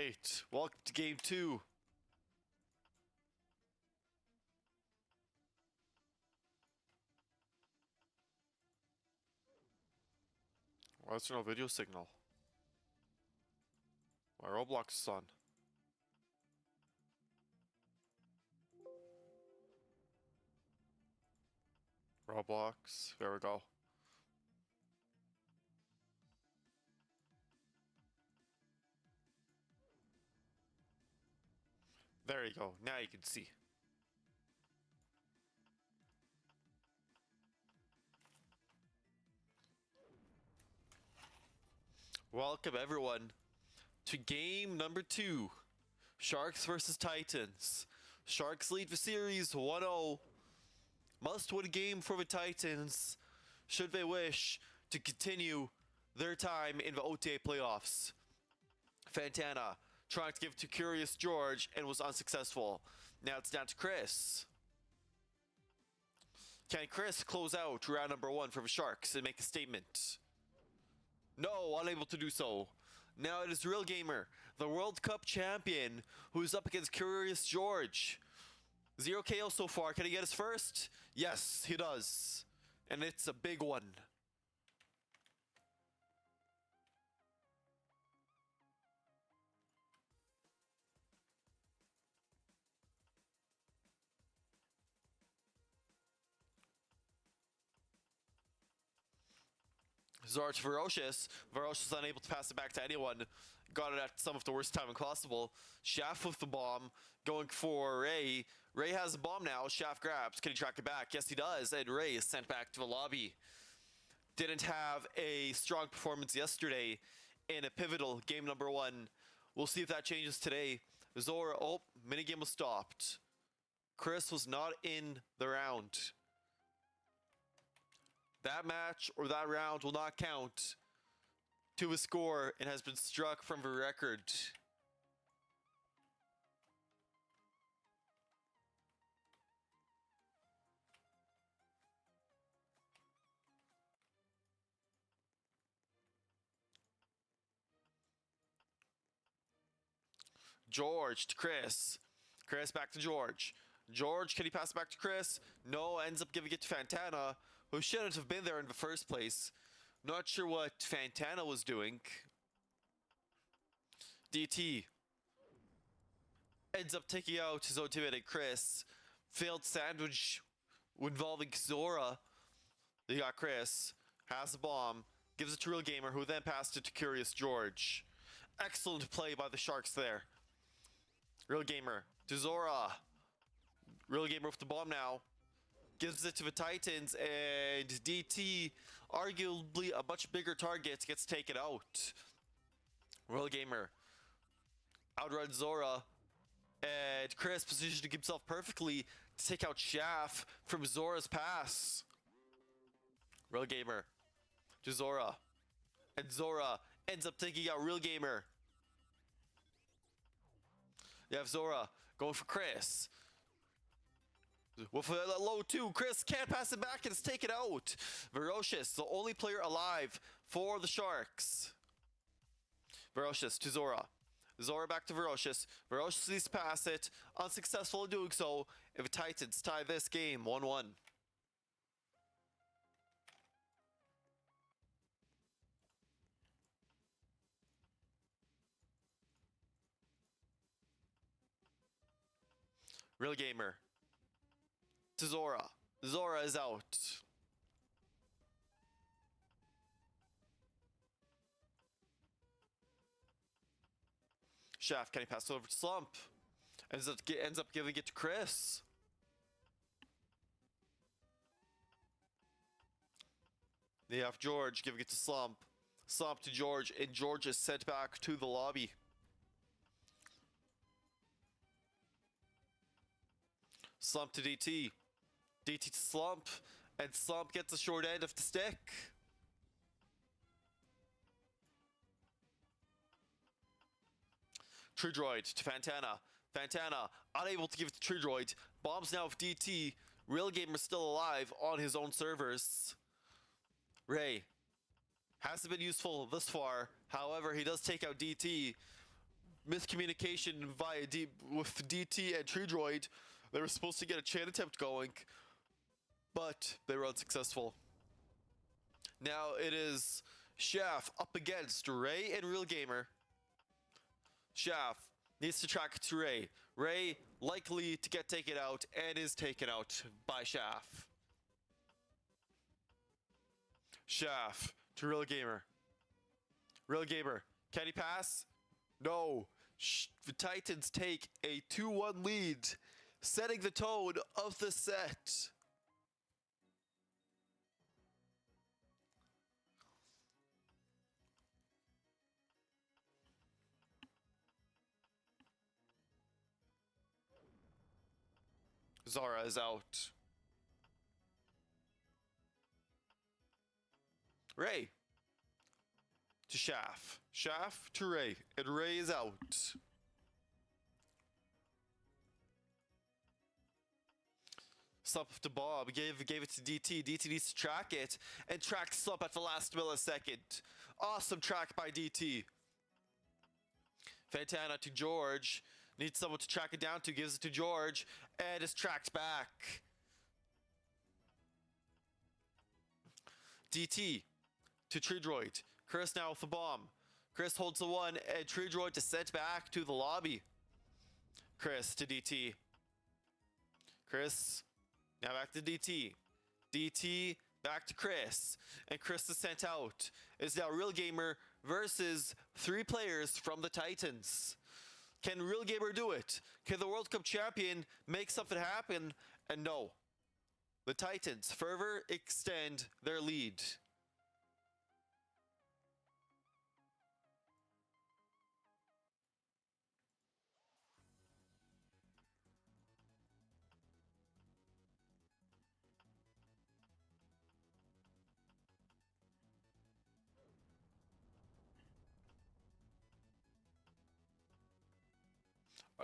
Alright, welcome to game 2. Why is there no video signal? My Roblox is on. Roblox, there we go. There you go, now you can see. Welcome everyone to game number 2. Sharks versus Titans. Sharks lead the series 1-0. Must win a game for the Titans should they wish to continue their time in the OTA playoffs. Fantana trying to give it to Curious George and was unsuccessful. Now it's down to Chris. Can Chris close out round number 1 for the Sharks and make a statement? No, unable to do so. Now it is Real Gamer, the World Cup champion, who's up against Curious George. 0 KO so far. Can he get his first? Yes, he does. And it's a big one. Zora to Ferocious. Ferocious unable to pass it back to anyone. Got it at some of the worst timing possible. Shaft with the bomb. Going for Ray. Ray has a bomb now. Shaft grabs. Can he track it back? Yes, he does. And Ray is sent back to the lobby. Didn't have a strong performance yesterday in a pivotal game number 1. We'll see if that changes today. Zora, oh, minigame was stopped. Chris was not in the round. That match or that round will not count to a score and has been struck from the record. George to Chris. Chris back to George. George, can he pass it back to Chris? No, ends up giving it to Fantana, who shouldn't have been there in the first place. Not sure what Fantana was doing. DT ends up taking out his own teammate Chris. Failed sandwich involving Zora. They got Chris. Has the bomb. Gives it to Real Gamer, who then passed it to Curious George. Excellent play by the Sharks there. Real Gamer to Zora. Real Gamer with the bomb now. Gives it to the Titans, and DT, arguably a much bigger target, gets taken out. Real Gamer outruns Zora, and Chris positioned himself perfectly to take out Shaft from Zora's pass. Real Gamer to Zora, and Zora ends up taking out Real Gamer. You have Zora going for Chris. With a low 2, Chris can't pass it back and it's taken out. Ferocious, the only player alive for the Sharks. Ferocious to Zora. Zora back to Ferocious. Ferocious needs to pass it. Unsuccessful in doing so. If the Titans tie this game 1-1. Real Gamer to Zora. Zora is out. Shaft, can he pass it over to Slump? Ends up giving it to Chris. They have George giving it to Slump. Slump to George, and George is sent back to the lobby. Slump to DT. DT to Slump, and Slump gets the short end of the stick. True Droid to Fantana. Fantana unable to give it to True Droid. Bombs now with DT. Real Gamer still alive on his own servers. Ray hasn't been useful thus far. However, he does take out DT. miscommunication with DT and Tree Droid. They were supposed to get a chain attempt going, but they were unsuccessful. Now it is Shaft up against Ray and Real Gamer. Shaft needs to track to Ray. Ray likely to get taken out and is taken out by Shaft. Shaft to Real Gamer. Real Gamer, can he pass? No. The Titans take a 2-1 lead, setting the tone of the set. Zara is out. Ray to Shaft. Shaft to Ray. And Ray is out. Slump to Bob. Gave it to DT. DT needs to track it. And track Slump at the last millisecond. Awesome track by DT. Fantana to George. Needs someone to track it down to. Gives it to George. And is tracked back. DT to Tree Droid. Chris now with the bomb. Chris holds the one, and Tree Droid to sent back to the lobby. Chris to DT. Chris now back to DT. DT back to Chris. And Chris is sent out. It's now Real Gamer versus 3 players from the Titans. Can Real Gamer do it? Can the World Cup champion make something happen? And no. The Titans further extend their lead.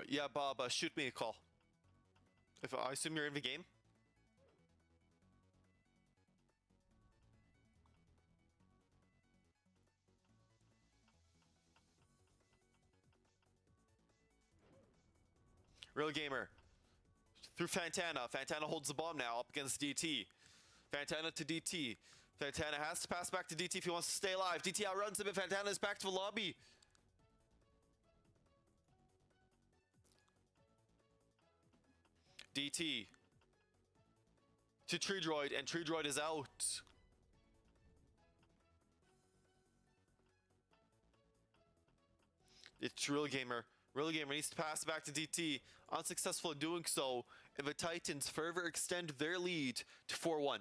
Yeah, Bob, shoot me a call. If I assume you're in the game. Real Gamer through Fantana. Fantana holds the bomb now up against DT. Fantana to DT. Fantana has to pass back to DT if he wants to stay alive. DT outruns him and Fantana is back to the lobby. DT to Tree Droid, and Tree Droid is out. It's Real Gamer. Real Gamer needs to pass back to DT. Unsuccessful in doing so, and the Titans further extend their lead to 4-1.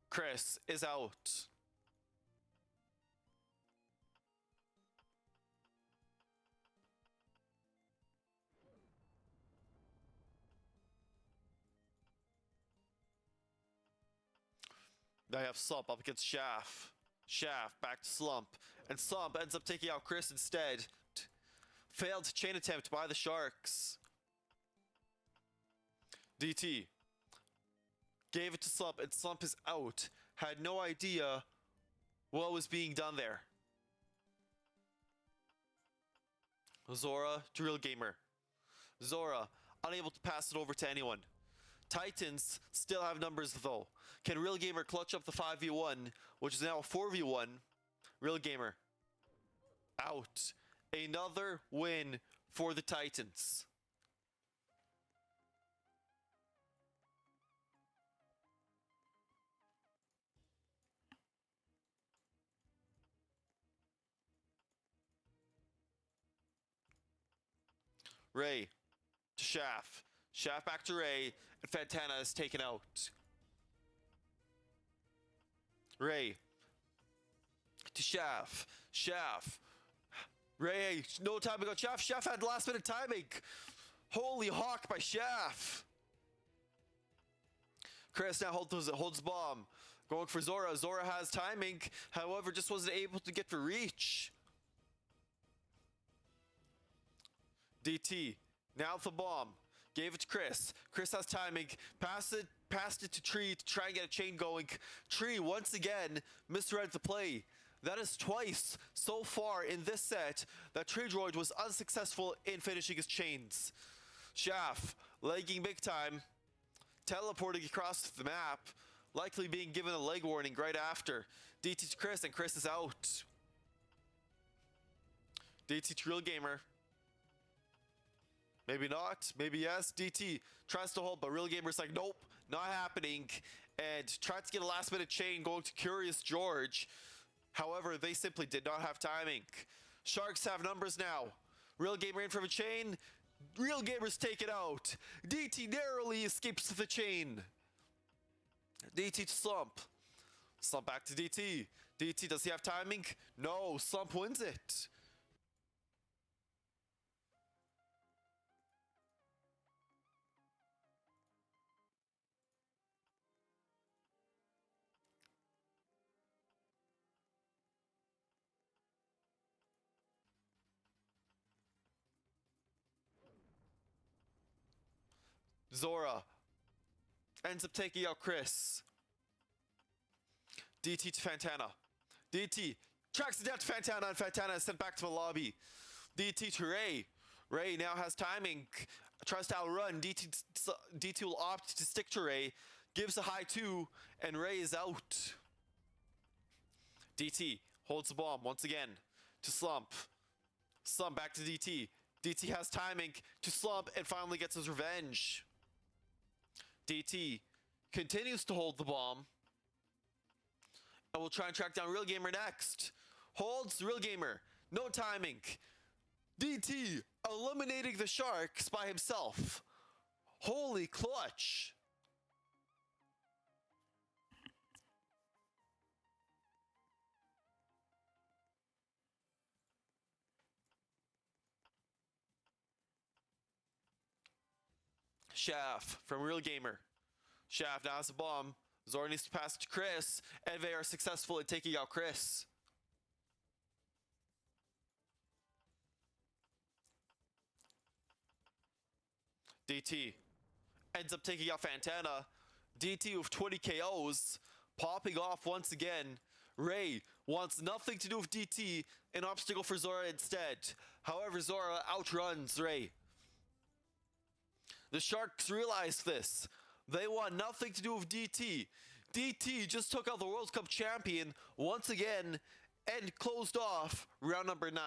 Chris is out. They have Slump up against Shaft. Shaft back to Slump. And Slump ends up taking out Chris instead. Failed chain attempt by the Sharks. DT gave it to Slump, and Slump is out. Had no idea what was being done there. Zora to Real Gamer. Zora unable to pass it over to anyone. Titans still have numbers though. Can Real Gamer clutch up the 5v1, which is now a 4v1? Real Gamer out. Another win for the Titans. Ray to Shaft. Shaft back to Ray, and Fantana is taken out. Ray to Shaft. Shaft. Ray, no time to go. Shaft. Shaft had last minute timing. Holy hawk by Shaft. Chris now holds bomb. Going for Zora. Zora has timing, however, just wasn't able to get the reach. DT, now with the bomb. Gave it to Chris. Chris has timing. Passed it to Tree to try and get a chain going. Tree, once again, misread the play. That is twice so far in this set that Tree Droid was unsuccessful in finishing his chains. Shaft, lagging big time. Teleporting across the map. Likely being given a leg warning right after. DT to Chris, and Chris is out. DT to Real Gamer. Maybe not, maybe yes. DT tries to hold, but Real Gamer's like, nope, not happening. And tries to get a last minute chain going to Curious George. However, they simply did not have timing. Sharks have numbers now. Real Gamer in for a chain. Real Gamer's taken out. DT narrowly escapes the chain. DT to Slump. Slump back to DT. DT, does he have timing? No, Slump wins it. Zora ends up taking out Chris. DT to Fantana. DT tracks it down to Fantana, and Fantana is sent back to the lobby. DT to Ray. Ray now has timing. Tries to outrun. DT will opt to stick to Ray. Gives a high 2, and Ray is out. DT holds the bomb once again to Slump. Slump back to DT. DT has timing to Slump and finally gets his revenge. DT continues to hold the bomb. And we'll try and track down Real Gamer next. Holds Real Gamer. No timing. DT eliminating the Sharks by himself. Holy clutch. Shaft from Real Gamer. Shaft now has a bomb. Zora needs to pass to Chris, and they are successful in taking out Chris. DT ends up taking out Fantana. DT with 20 KOs, popping off once again. Ray wants nothing to do with DT, an obstacle for Zora instead. However, Zora outruns Ray. The Sharks realize this. They want nothing to do with DT. DT just took out the World Cup champion once again and closed off round number 9.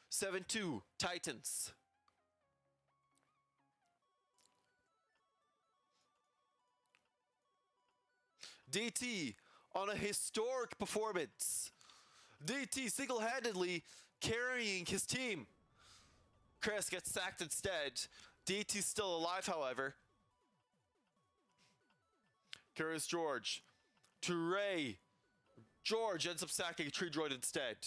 7-2, Titans. DT on a historic performance. DT single-handedly carrying his team. Chris gets sacked instead. DT's still alive, however. Curious George to Ray. George ends up sacking Tree Droid instead.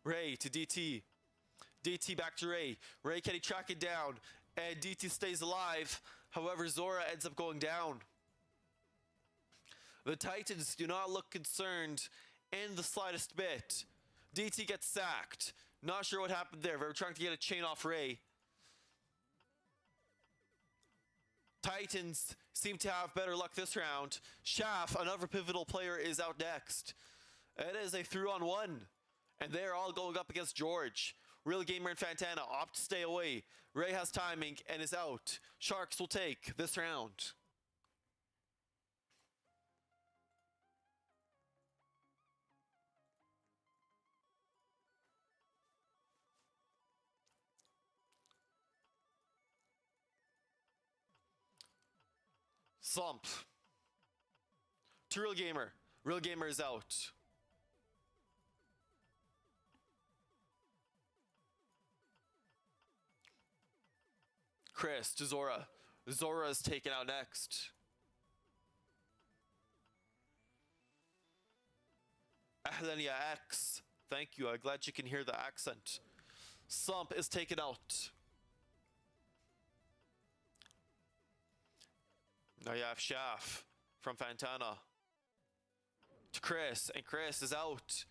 Ray to DT. DT back to Ray. Ray, can he track it down? And DT stays alive. However, Zora ends up going down. The Titans do not look concerned in the slightest bit. DT gets sacked. Not sure what happened there. They were trying to get a chain off Ray. Titans seem to have better luck this round. Shaft, another pivotal player, is out next. It is a 3-on-1. And they're all going up against George. Real Gamer and Fantana opt to stay away. Ray has timing and is out. Sharks will take this round. Slump to Real Gamer. Real Gamer is out. Chris to Zora. Zora is taken out next. Ahlenia X. Thank you. I'm glad you can hear the accent. Slump is taken out. Now you have Shaft from Fantana to Chris, and Chris is out.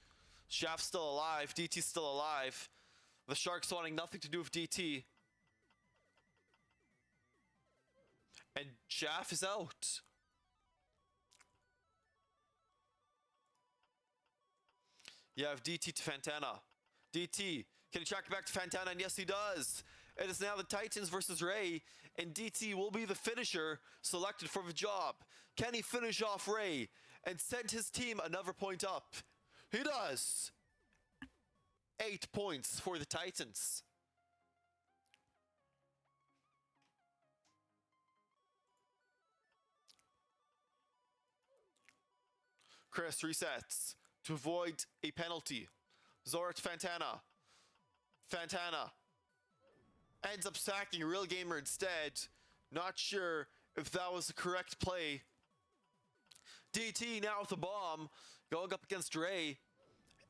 Shaft's still alive, DT's still alive. The Sharks wanting nothing to do with DT. And Shaft is out. You have DT to Fantana. DT, can he track it back to Fantana? And yes, he does. It is now the Titans versus Ray, and DT will be the finisher selected for the job. Can he finish off Ray and send his team another point up? He does. 8 points for the Titans. Chris resets to avoid a penalty. Zora to Fantana. Fantana ends up sacking Real Gamer instead. Not sure if that was the correct play. DT now with the bomb, going up against Ray.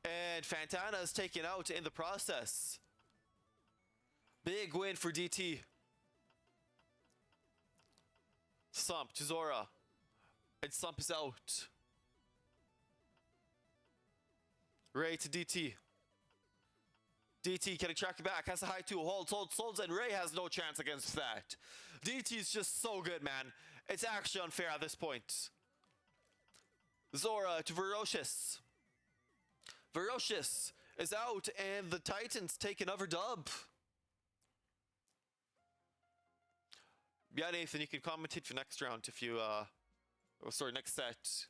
And Fantana is taken out in the process. Big win for DT. Slump to Zora. And Slump is out. Ray to DT. DT, can he track it back? Has a high 2. Holds, and Ray has no chance against that. DT is just so good, man. It's actually unfair at this point. Zora to Ferocious. Ferocious is out, and the Titans take another dub. Yeah, Nathan, you can commentate for next round if you, next set.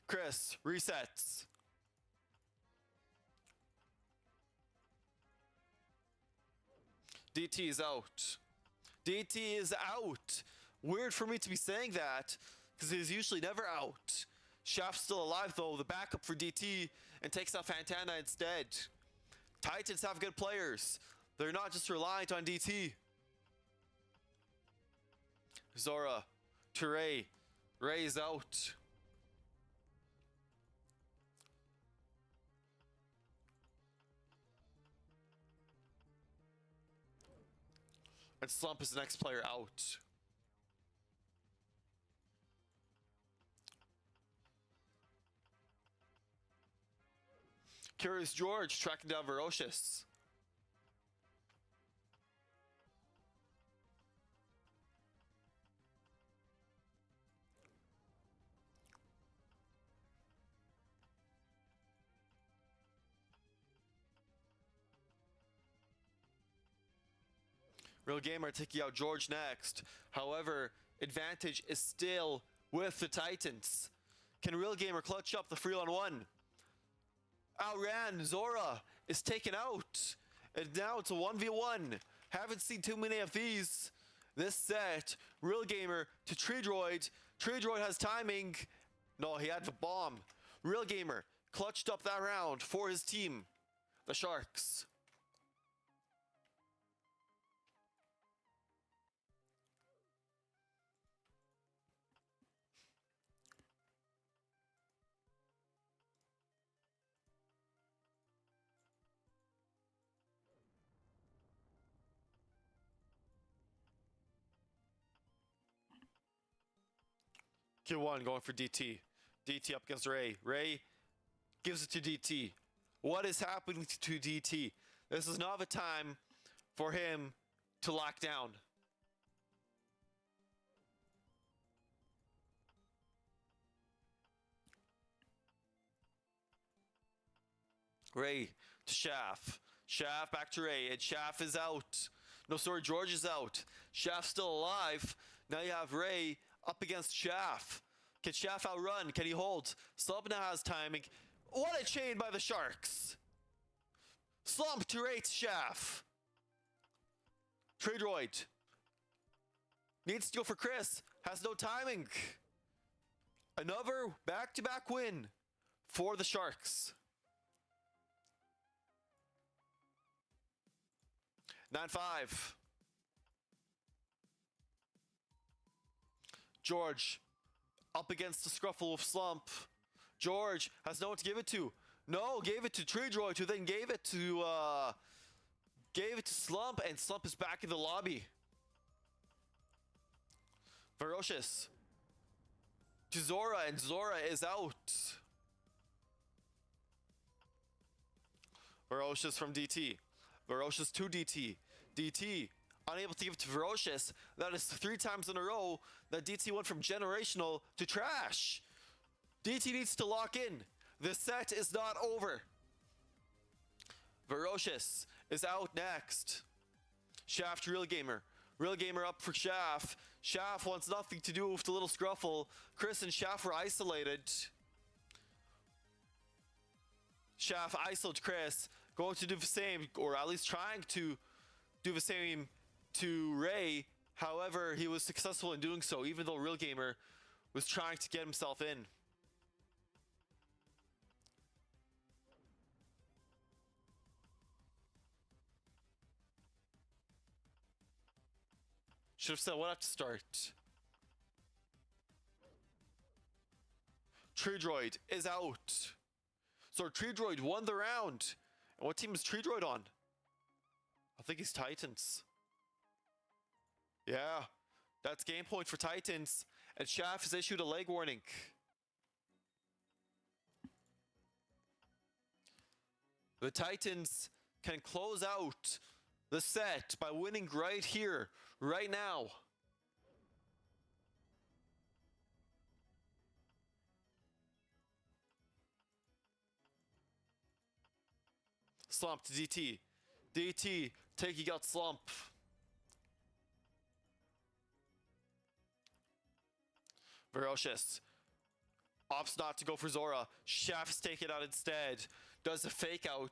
Chris resets. DT is out. DT is out. Weird for me to be saying that, because he's usually never out. Shaft's still alive though, the backup for DT, and takes out Fantana instead. Titans have good players. They're not just reliant on DT. Zora to Ray. Ray is out. And Slump is the next player out. Curious George tracking down Ferocious. Real Gamer taking out George next. However, advantage is still with the Titans. Can Real Gamer clutch up the 3-on-1? Outran, Zora is taken out. And now it's a 1v1. Haven't seen too many of these this set. Real Gamer to Tree Droid. Tree Droid has timing. No, he had the bomb. Real Gamer clutched up that round for his team, the Sharks. Q1 going for DT. DT up against Ray. Ray gives it to DT. What is happening to DT? This is not the time for him to lock down. Ray to Shaft. Shaft back to Ray, and Shaft is out. No, sorry, George is out. Shaft's still alive. Now you have Ray up against Shaft. Can Shaft outrun? Can he hold? Slump now has timing. What a chain by the Sharks. Slump to Ray to Shaft. Tree Droid needs to go for Chris. Has no timing. Another back-to-back win for the Sharks. 9-5. George up against the scruffle of Slump. George has no one to give it to. No, gave it to Tree Droid, who then gave it to Slump, and Slump is back in the lobby. Ferocious to Zora, and Zora is out. Ferocious from DT. Ferocious to DT. DT unable to give it to Ferocious. That is 3 times in a row that DT went from generational to trash. DT needs to lock in. The set is not over. Ferocious is out next. Shaft Real Gamer. Real Gamer up for Shaft. Shaft wants nothing to do with the little scruffle. Chris and Shaft were isolated. Shaft isolated Chris. Going to do the same, or at least trying to do the same to Ray. However, he was successful in doing so, even though Real Gamer was trying to get himself in. Should have said what up to start. Tree Droid is out. So Tree Droid won the round. And what team is Tree Droid on? I think he's Titans. Yeah, that's game point for Titans. And Shaft has issued a leg warning. The Titans can close out the set by winning right here, right now. Slump to DT. DT taking out Slump. Ferocious. Opts not to go for Zora. Shaft's taking it out instead. Does a fake out.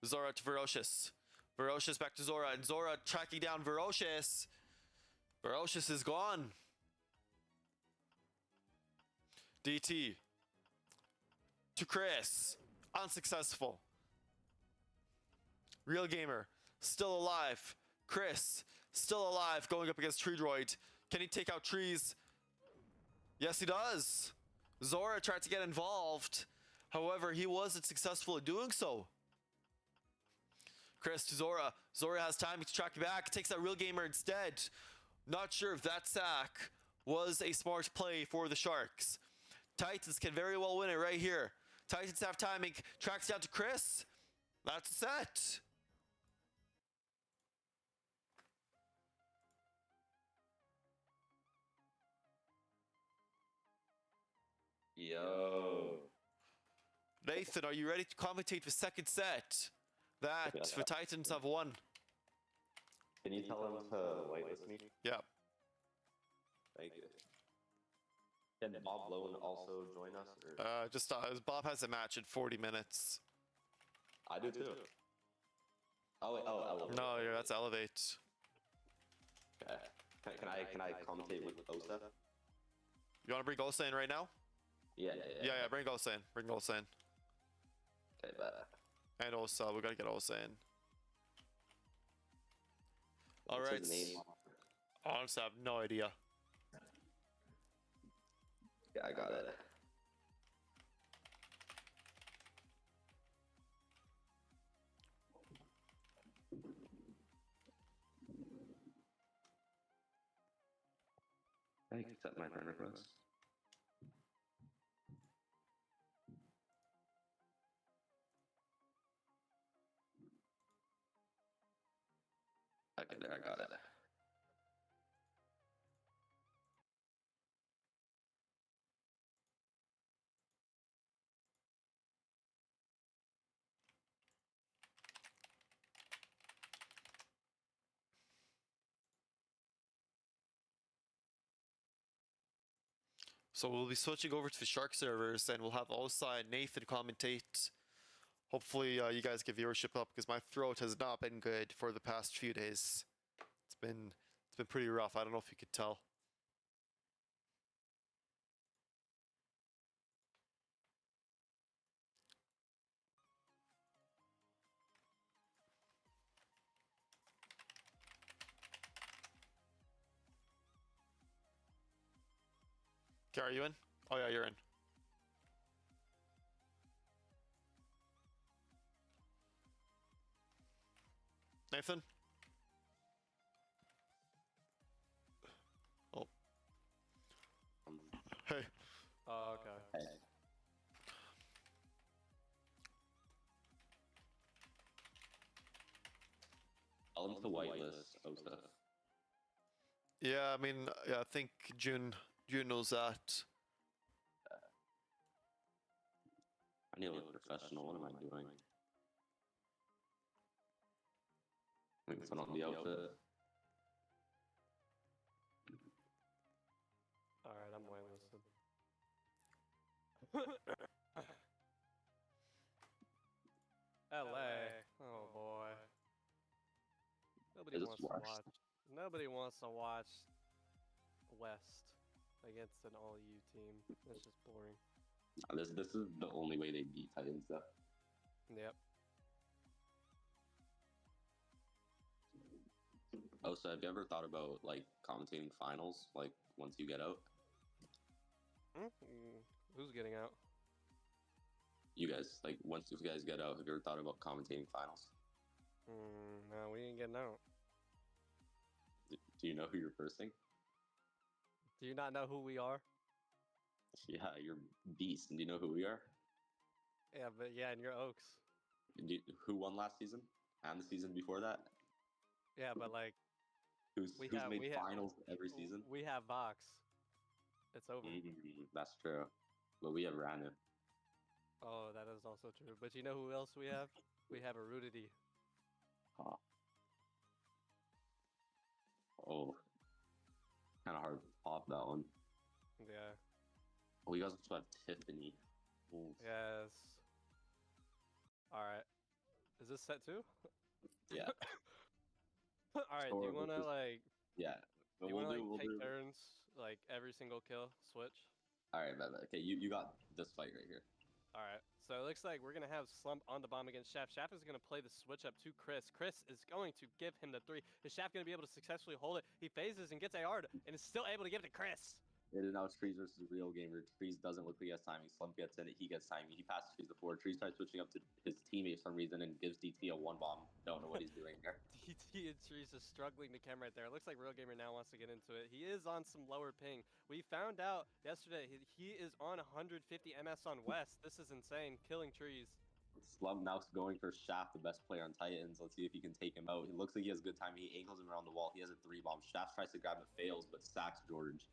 Zora to Ferocious. Ferocious back to Zora. And Zora tracking down Ferocious. Ferocious is gone. DT. To Chris. Unsuccessful. Real Gamer. Still alive. Chris. Still alive. Going up against Tree Droid. Can he take out trees? Yes, he does. Zora tried to get involved. However, he wasn't successful in doing so. Chris to Zora. Zora has time to track back. Takes that Real Gamer instead. Not sure if that sack was a smart play for the Sharks. Titans can very well win it right here. Titans have timing. Tracks down to Chris. That's a set. Yo. Nathan, are you ready to commentate the second set? That the Titans have won. Can you tell him to whitelist me? Yeah. Thank you. Can Bob Lone also join us? Or? Just Bob has a match in 40 minutes. I do too. Oh wait, oh, Elevate. No, yeah, that's Elevate. Okay. Can I commentate with Osa? You want to bring Osa in right now? Yeah. Yeah, bring Osa in. Bring Osa in. Okay, but And Osa, we gotta get Osa in. Alright. Honestly, I have no idea. Yeah, I got it. I can accept my friend request. Okay, there, I got it. So we'll be switching over to the Shark servers, and we'll have Osa and Nathan commentate. Hopefully, you guys get viewership up, because my throat has not been good for the past few days. It's been pretty rough. I don't know if you could tell. Okay, are you in? Oh yeah, you're in. Nathan? Tell him to whitelist Osa. Yeah, I mean, yeah, I think June knows that. I need to look professional. What am I doing? I think it's on the outfit. Alright, I'm whitelisted. LA. Oh boy. Nobody Is this wants to worse? watch. Nobody wants to watch West against an all U team. It's just boring. This is the only way they beat Titans though. Yep. Oh, so have you ever thought about like commentating finals, like once you get out? Who's getting out? You guys, like once you guys get out, have you ever thought about commentating finals? No, we ain't getting out. Do you know who you're versing? Do you not know who we are? Yeah, you're beast. And do you know who we are? Yeah, but yeah, and you're Oaks. Who won last season and the season before that? Yeah, but like Who's we made have finals every season? We have Vox. It's over. That's true. But we have Ranu. Oh, that is also true. But you know who else we have? We have Arudity. Huh. Oh, kind of hard to top that one. Yeah. Oh, you guys also have Tiffany. Ooh. Yes. All right. Is this set two? Yeah. All right. Do you Sure, want to this- like? Yeah. Do But you want to we'll like take do. turns, like every single kill, switch? All right, bet. Okay, you got this fight right here. All right. So it looks like we're gonna have Slump on the bomb against Shaft. Shaft is gonna play the switch up to Chris. Chris is going to give him the 3. Is Shaft gonna be able to successfully hold it? He phases and gets AR'd and is still able to give it to Chris. It is now Trees versus Real Gamer. Trees doesn't look like he has timing. Slump gets in it. He gets timing. He passes Trees before. Trees tries switching up to his teammate for some reason and gives DT a 1 bomb. Don't know what he's doing there. DT and Trees is struggling to chem right there. It looks like Real Gamer now wants to get into it. He is on some lower ping. We found out yesterday he is on 150 MS on West. This is insane. Killing Trees. Slump now going for Shaft, the best player on Titans. Let's see if he can take him out. He looks like he has good timing. He angles him around the wall. He has a 3 bomb. Shaft tries to grab it, fails, but sacks George.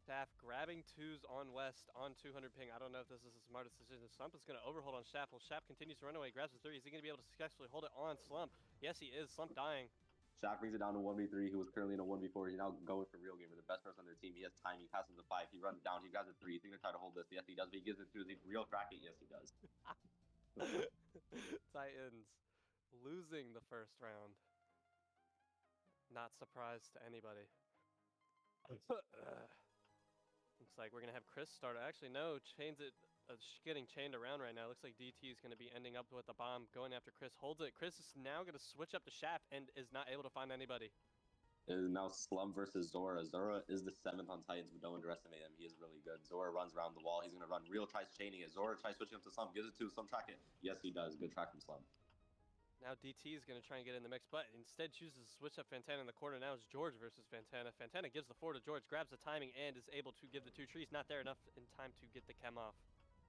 Shaft grabbing 2s on West on 200 ping. I don't know if this is the smartest decision. Slump is going to overhold on Shaft. Well, Shaft continues to run away, grabs his 3. Is he going to be able to successfully hold it on Slump? Yes, he is. Slump dying. Shaft brings it down to 1v3. He was currently in a 1v4. He's now going for Real Gamer, the best person on their team. He has time. He passes the 5. He runs down. He grabs a 3. He's going to try to hold this. Yes, he does. But he gives it to the Real Kraken. Yes, he does. Titans losing the first round. Not surprised to anybody. Looks like we're gonna have Chris start. Actually, no, chains it. Getting chained around right now. Looks like DT is gonna be ending up with a bomb, going after Chris. Holds it. Chris is now gonna switch up to Shaft and is not able to find anybody. It is now Slum versus Zora. Zora is the 7th on Titans, but don't underestimate him. He is really good. Zora runs around the wall. He's going to run. Real tries chaining it. Zora tries switching up to Slum. Gives it to Slum. Track it. Yes, he does. Good track from Slum. Now DT is going to try and get in the mix, but instead chooses to switch up Fantana in the corner. Now it's George versus Fantana. Fantana gives the 4 to George, grabs the timing, and is able to give the 2 trees. Not there enough in time to get the chem off.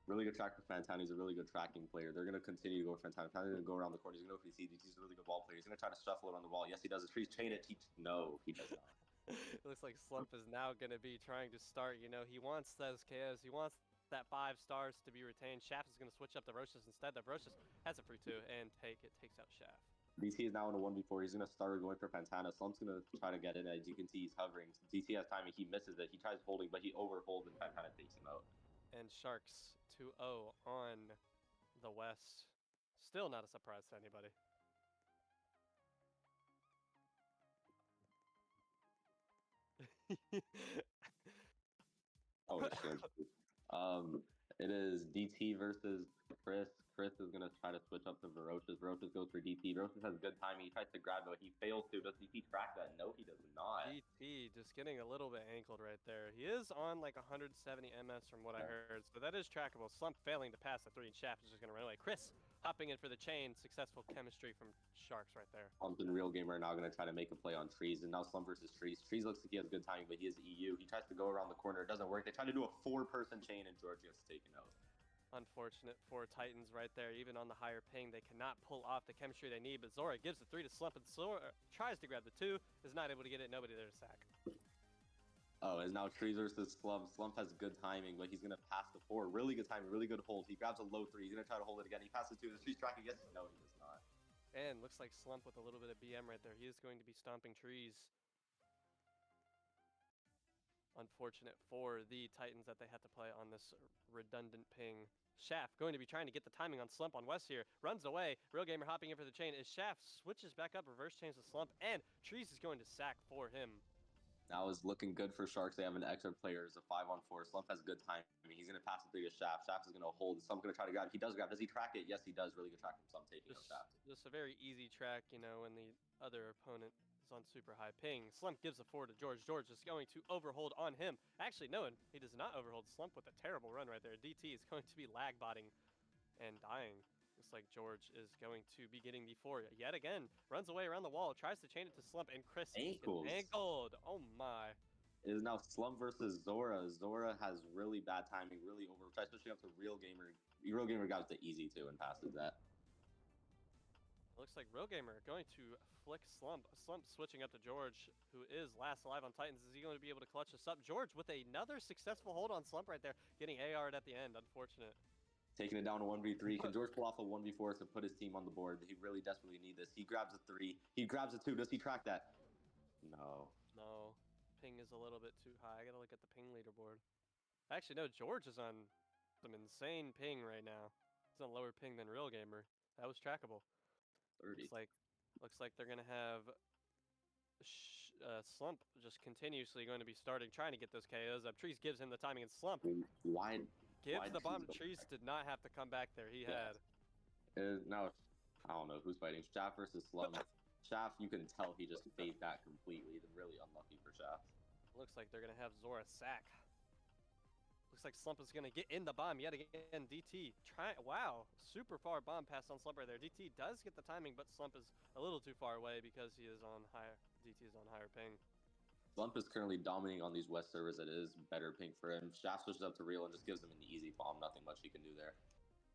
Really good track for Fantana. He's a really good tracking player. They're going to continue to go for Fantana. Fantana's going to go around the corner. He's going to go for DT. DT's a really good ball player. He's going to try to shuffle it on the wall. Yes, he does. The trees chain it. No, he does not. It looks like Slump is now going to be trying to start. You know, he wants those KOs. He wants that 5 stars to be retained. Shaft is going to switch up the Roches instead. The Roches has a free 2 and takes out Shaft. DT is now in a 1v4. He's going to start going for Fantana. Slump's going to try to get in. As you can see, he's hovering. DT has timing. He misses it. He tries holding, but he overholds and Fantana takes him out. And Sharks 2-0 on the West. Still not a surprise to anybody. Oh, it's good. It is DT versus Chris. Chris is going to try to switch up to Veroches. Veroches goes for DT. Veroches has good timing. He tries to grab it. He fails to. Does DT track that? No, he does not. DT just getting a little bit ankled right there. He is on like 170 MS from what I heard, so that is trackable. Slump failing to pass the 3 and Shaft is just going to run away. Chris hopping in for the chain. Successful chemistry from Sharks right there. Slump and Real Gamer are now going to try to make a play on Trees, and now Slump versus Trees. Trees looks like he has good timing, but he is EU. He tries to go around the corner. It doesn't work. They try to do a 4-person chain, and George gets taken out. Unfortunate for Titans right there. Even on the higher ping, they cannot pull off the chemistry they need. But Zora gives the 3 to Slump, and Zora tries to grab the 2, is not able to get it. Nobody there to sack. Oh, and now Trees versus Slump. Slump has good timing, but he's gonna pass the 4. Really good timing, really good hold. He grabs a low 3. He's gonna try to hold it again. He passes 2. The Trees tracking. Yes, no, he does not. And looks like Slump with a little bit of BM right there. He is going to be stomping trees. Unfortunate for the Titans that they had to play on this redundant ping. Shaft going to be trying to get the timing on Slump on West here. Runs away. Real Gamer hopping in for the chain. As Shaft switches back up, reverse chains the Slump, and Trees is going to sack for him. Now is looking good for Sharks. They have an extra player. It's a 5-on-4. Slump has good timing. He's gonna pass it through to Shaft. Shaft is gonna hold. Slump gonna try to grab. He does grab. Does he track it? Yes, he does. Really good track from Slump taking out Shaft. Just a very easy track, you know, when the other opponent is on super high ping. Slump gives the 4 to George. George is going to overhold on him. Actually, no, he does not overhold. Slump with a terrible run right there. DT is going to be lag botting and dying. Looks like George is going to be getting the 4 yet again. Runs away around the wall, tries to chain it to Slump, and Chris gets ankled. Oh my. It is now Slump versus Zora. Zora has really bad timing, really over. Tries switching up to Real Gamer. Real Gamer got it to easy too and passes that. Looks like Real Gamer going to flick Slump. Slump switching up to George, who is last alive on Titans. Is he going to be able to clutch this up? George with another successful hold on Slump right there, getting AR'd at the end. Unfortunate. Taking it down to 1v3. Can George pull off a 1v4 to put his team on the board? He really desperately need this. He grabs a 3. He grabs a 2. Does he track that? No. No. Ping is a little bit too high. I gotta look at the ping leaderboard. Actually, no, George is on some insane ping right now. He's on lower ping than Real Gamer. That was trackable. 30. Looks like they're gonna have Slump just continuously going to be starting, trying to get those KOs up. Trees gives him the timing, and Slump Why? gives why the bomb to Trees Trees. Did not have to come back there. He had. Now, I don't know who's fighting. Shaft versus Slump. Shaft, you can tell he just faked that completely. Really unlucky for Shaft. Looks like they're gonna have Zora sack. Looks like Slump is gonna get in the bomb yet again. DT wow, super far bomb pass on Slump right there. DT does get the timing, but Slump is a little too far away because he is on higher. DT is on higher ping. Slump is currently dominating on these West servers. It is better ping for him. Shaft switches up to Real and just gives him an easy bomb. Nothing much he can do there.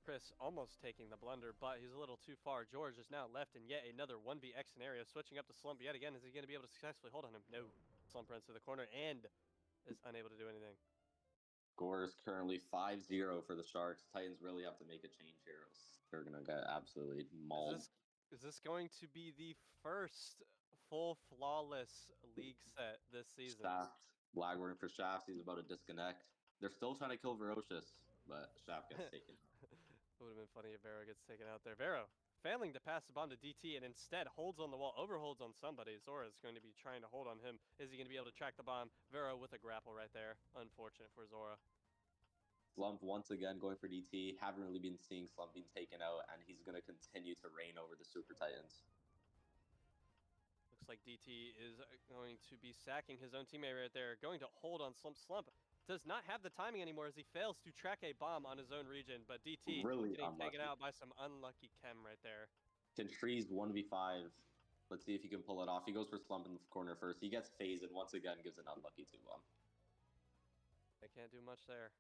Chris almost taking the blunder, but he's a little too far. George is now left in yet another 1vx scenario, switching up to Slump yet again. Is he going to be able to successfully hold on him? No. Slump runs to the corner and is unable to do anything. Score is currently 5-0 for the Sharks. Titans really have to make a change here. They're going to get absolutely mauled. Is this going to be the first full flawless league set this season? Shaft, lag warning for Shaft. He's about to disconnect. They're still trying to kill Ferocious, but Shaft gets taken. It would have been funny if Vero gets taken out there. Vero failing to pass the bomb to DT and instead holds on the wall, overholds on somebody. Zora is going to be trying to hold on him. Is he going to be able to track the bomb? Vero with a grapple right there. Unfortunate for Zora. Slump once again going for DT. Haven't really been seeing Slump being taken out, and he's going to continue to reign over the Super Titans. Looks like DT is going to be sacking his own teammate right there. Going to hold on Slump. Slump does not have the timing anymore as he fails to track a bomb on his own region, but DT really getting unlucky. taken out by some unlucky chem right there. Can Trees 1v5. Let's see if he can pull it off. He goes for Slump in the corner first. He gets phased and once again gives an unlucky 2-bomb. They can't do much there.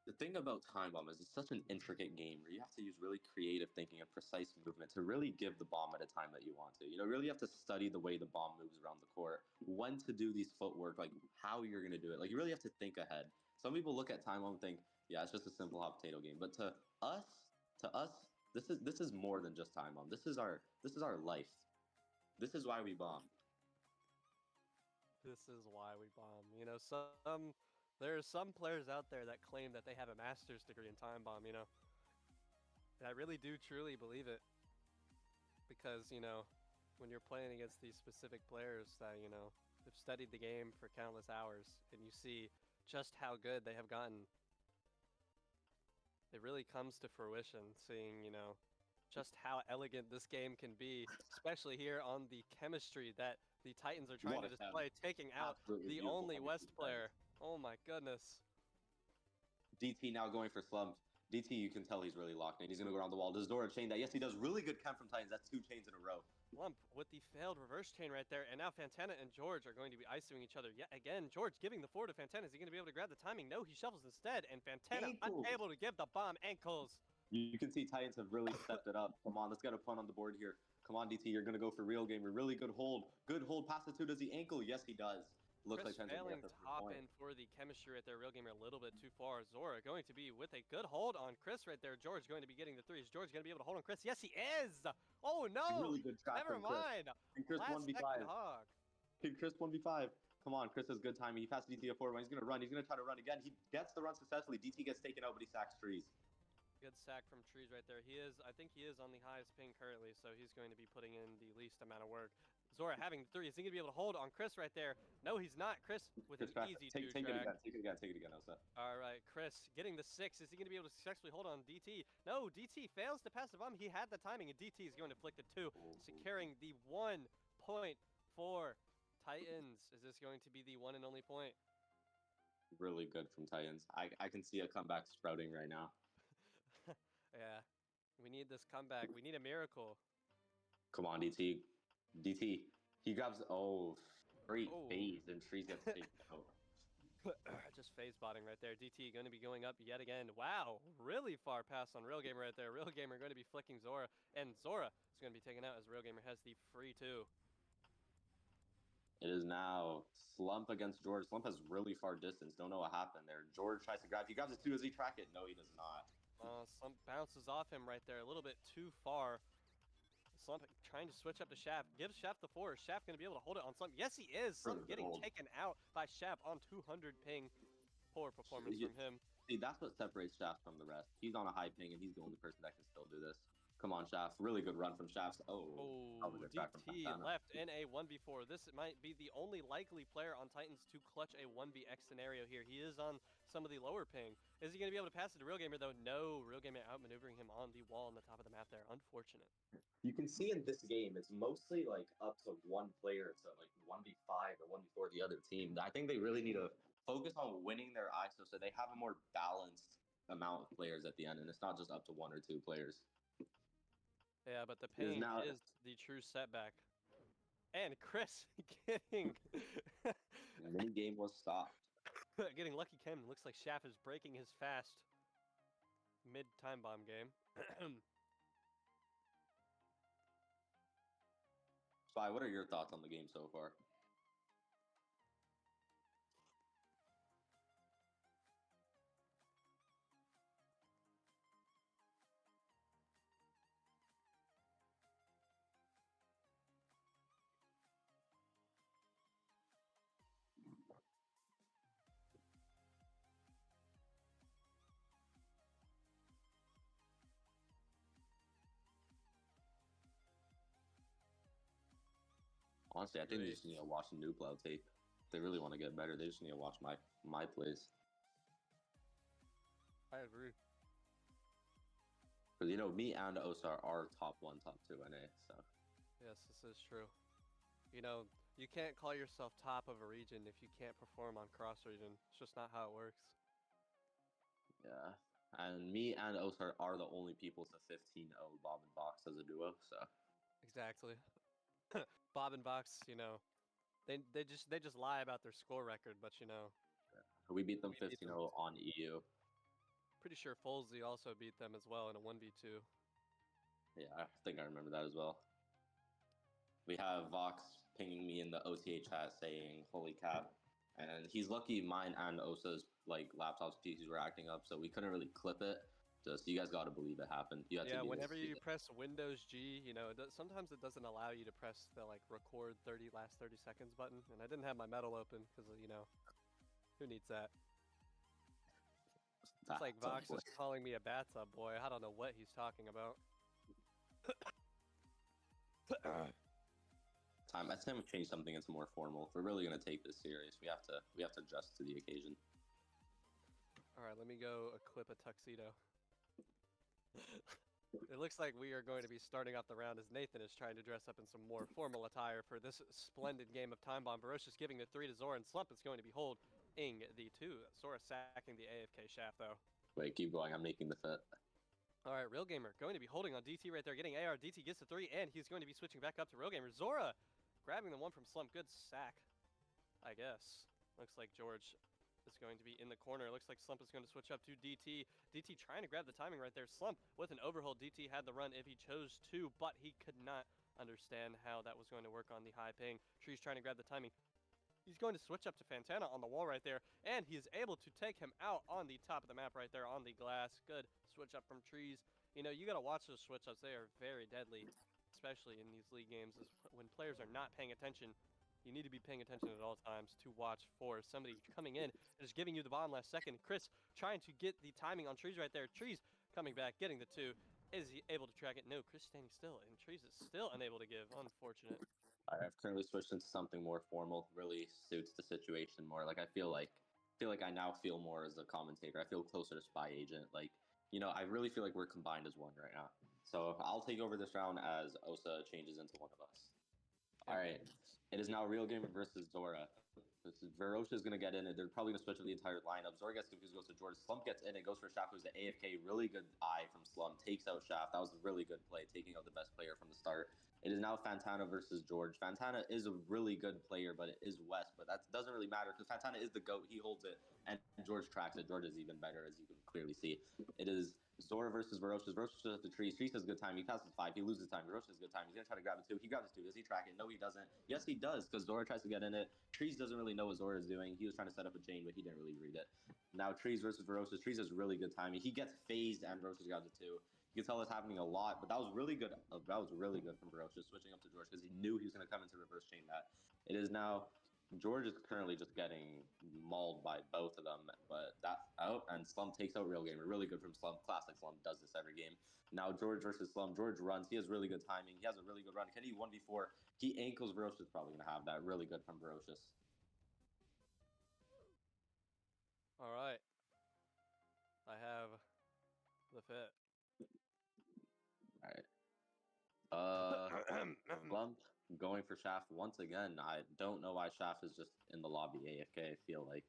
The thing about Time Bomb is it's such an intricate game where you have to use really creative thinking and precise movement to really give the bomb at a time that you want to. You know, really have to study the way the bomb moves around the court, when to do these footwork, like how you're going to do it. Like you really have to think ahead. Some people look at Time Bomb and think, yeah, it's just a simple hot potato game. But to us, this is more than just Time Bomb. This is our life. This is why we bomb. This is why we bomb. You know, there are some players out there that claim that they have a master's degree in Time Bomb, you know. And I really do truly believe it. Because, you know, when you're playing against these specific players that, you know, have studied the game for countless hours, and you see just how good they have gotten, it really comes to fruition seeing, you know, just how elegant this game can be, especially here on the chemistry that the Titans are trying to display, taking out the only West player. Oh my goodness. DT now going for Slump. DT, you can tell he's really locked in. He's going to go around the wall. Does Zora chain that? Yes, he does. Really good chem from Titans. That's 2 chains in a row. Slump with the failed reverse chain right there, and now Fantana and George are going to be ISOing each other yet again. George giving the 4 to Fantana. Is he going to be able to grab the timing? No, he shovels instead, and Fantana Ankles. unable to give the bomb. Ankles. You can see Titans have really stepped it up. Come on, let's get a punt on the board here. Come on, DT, you're gonna go for real gamer. Really good hold. Good hold. Pass it to. Does he ankle? Yes, he does. Looks Chris like Titans are failing gonna to get the hop point. in for the chemistry right there. Real gamer a little bit too far. Zora going to be with a good hold on Chris right there. George going to be getting the 3. Is George going to be able to hold on Chris? Yes, he is. Oh no. Really good track Never from Chris. mind. And Chris Last 1v5. second hog. Can Chris 1v5? Come on, Chris has good timing. He passes DT a 4 1. He's gonna run. He's gonna try to run again. He gets the run successfully. DT gets taken out, but he sacks trees. Good sack from Trees right there. I think he is on the highest ping currently, so he's going to be putting in the least amount of work. Zora having the 3. Is he going to be able to hold on Chris right there? No, he's not. Chris with Chris, an easy 2 take it track. again. Take it again. Take it again, Osa. All right, Chris getting the 6. Is he going to be able to successfully hold on DT? No, DT fails to pass the bomb. He had the timing, and DT is going to flick the 2, securing the 1 point for Titans. Is this going to be the one and only point? Really good from Titans. I can see a comeback sprouting right now. Yeah, we need this comeback. We need a miracle. Come on, DT. DT. He grabs. Oh, great Oh. phase, and Trees gets taken out. Just phase botting right there. DT going to be going up yet again. Wow, really far pass on Real Gamer right there. Real Gamer going to be flicking Zora, and Zora is going to be taken out as Real Gamer has the free 2. It is now Slump against George. Slump has really far distance. Don't know what happened there. George tries to grab. He grabs it too. Does he track it? No, he does not. Slump bounces off him right there a little bit too far. Slump trying to switch up to Shaft. Gives Shaft the 4. Is Shaft going to be able to hold it on Slump? Yes, he is. Slump Really good getting hold. taken out by Shaft on 200 ping. Poor performance You- from him. See, that's what separates Shaft from the rest. He's on a high ping, and he's the only person that can still do this. Come on, Shaft. Really good run from Shaft. Oh, that was a good track from DT Fantana. left in a 1v4. This might be the only likely player on Titans to clutch a 1vx scenario here. He is on some of the lower ping. Is he going to be able to pass it to Real Gamer, though? No. Real Gamer outmaneuvering him on the wall on the top of the map there. Unfortunate. You can see in this game, it's mostly like up to one player to like 1v5 or 1v4 the other team. I think they really need to focus on winning their ISO so they have a more balanced amount of players at the end, and it's not just up to 1 or 2 players. Yeah, but the Because ping now- is the true setback. And Chris getting The mini game was stopped. getting lucky. Chem looks like Shaft is breaking his fast mid time bomb game. Spy, what are your thoughts on the game so far? Honestly, I think they just need to watch the Nuplow tape. If they really want to get better, they just need to watch my plays. I agree. Because, you know, me and Osar are top 1, top 2 NA, so. Yes, this is true. You know, you can't call yourself top of a region if you can't perform on cross region. It's just not how it works. Yeah. And me and Osar are the only people to 15-0 Bob and Box as a duo, so. Exactly. Bob and Box, you know, they just lie about their score record, but you know, We beat them We beat 15-0 them. on EU. pretty sure Folsey also beat them as well in a 1v2. Yeah, I think I remember that as well. We have Vox pinging me in the OTA chat saying, holy cap. And he's lucky mine and Osa's like laptops PCs were acting up, so we couldn't really clip it. Just you guys gotta believe it happened. You have Yeah, to be whenever able to see you it. press Windows G, you know, sometimes it doesn't allow you to press the like record last 30 seconds button, and I didn't have my metal open because you know, who needs that? It's like Vox is calling me a bathtub boy. I don't know what he's talking about. Time. It's time to change something into more formal. If we're really gonna take this serious, we have to adjust to the occasion. All right, let me go equip a tuxedo. It looks like we are going to be starting off the round as Nathan is trying to dress up in some more formal attire for this splendid game of Time Bomb. Ferocious giving the 3 to Zora, and Slump is going to be holding the 2. Zora sacking the AFK Shaft, though. Wait, keep going. I'm making the fit. All right, Real Gamer going to be holding on DT right there, getting AR. DT gets the 3, and he's going to be switching back up to Real Gamer. Zora grabbing the one from Slump. Good sack, I guess. Looks like George is going to be in the corner. Looks like Slump is going to switch up to DT. DT trying to grab the timing right there. Slump with an overhold. DT had the run if he chose to, but he could not understand how that was going to work on the high ping. Trees trying to grab the timing. He's going to switch up to Fantana on the wall right there, and he is able to take him out on the top of the map right there on the glass. Good switch up from Trees. You know, you got to watch those switch ups. They are very deadly, especially in these league games. When players are not paying attention, you need to be paying attention at all times to watch for somebody coming in and just giving you the bomb last second. Chris trying to get the timing on Trees right there. Trees coming back, getting the 2. Is he able to track it? No, Chris standing still, and Trees is still unable to give. Unfortunate. I've currently switched into something more formal. Really suits the situation more. Like I feel like I now feel more as a commentator. I feel closer to Spy Agent. Like, you know, I really feel like we're combined as one right now. So I'll take over this round as Osa changes into one of us. All right. It is now Real Gamer versus Zora. Verosha is going to get in, and they're probably going to switch up the entire lineup. Zora gets confused, goes to George. Slump gets in and goes for Shaft, who's the AFK. Really good eye from Slump. Takes out Shaft. That was a really good play, taking out the best player from the start. It is now Fantana versus George. Fantana is a really good player, but it is West. But that doesn't really matter because Fantana is the GOAT. He holds it, and George tracks it. George is even better, as you can clearly see. It is Zora versus Verosha. Verosha at the tree. Trees has good time. He passes 5. He loses time. Verosha has good time. He's going to try to grab it 2. He grabs it 2. Does he track it? No, he doesn't. Yes, he does, because Zora tries to get in it. Trees doesn't really know what Zora is doing. He was trying to set up a chain, but he didn't really read it. Now Trees versus Verosha. Trees has really good timing. He gets phased, and Verosha grabs it 2. You can tell it's happening a lot, but that was really good. That was really good from Verosha, switching up to George because he knew he was going to come into reverse chain that. It is now George is currently just getting mauled by both of them, but that's out, and Slump takes out Real Gamer. Really good from Slump. Classic Slump does this every game. Now George versus Slump. George runs. He has really good timing. He has a really good run. Can he 1v4? He ankles Verocious. Probably going to have that. Really good from Verocious. All right. I have the fit. All right. Slump going for Shaft once again. I don't know why Shaft is just in the lobby AFK. I feel like.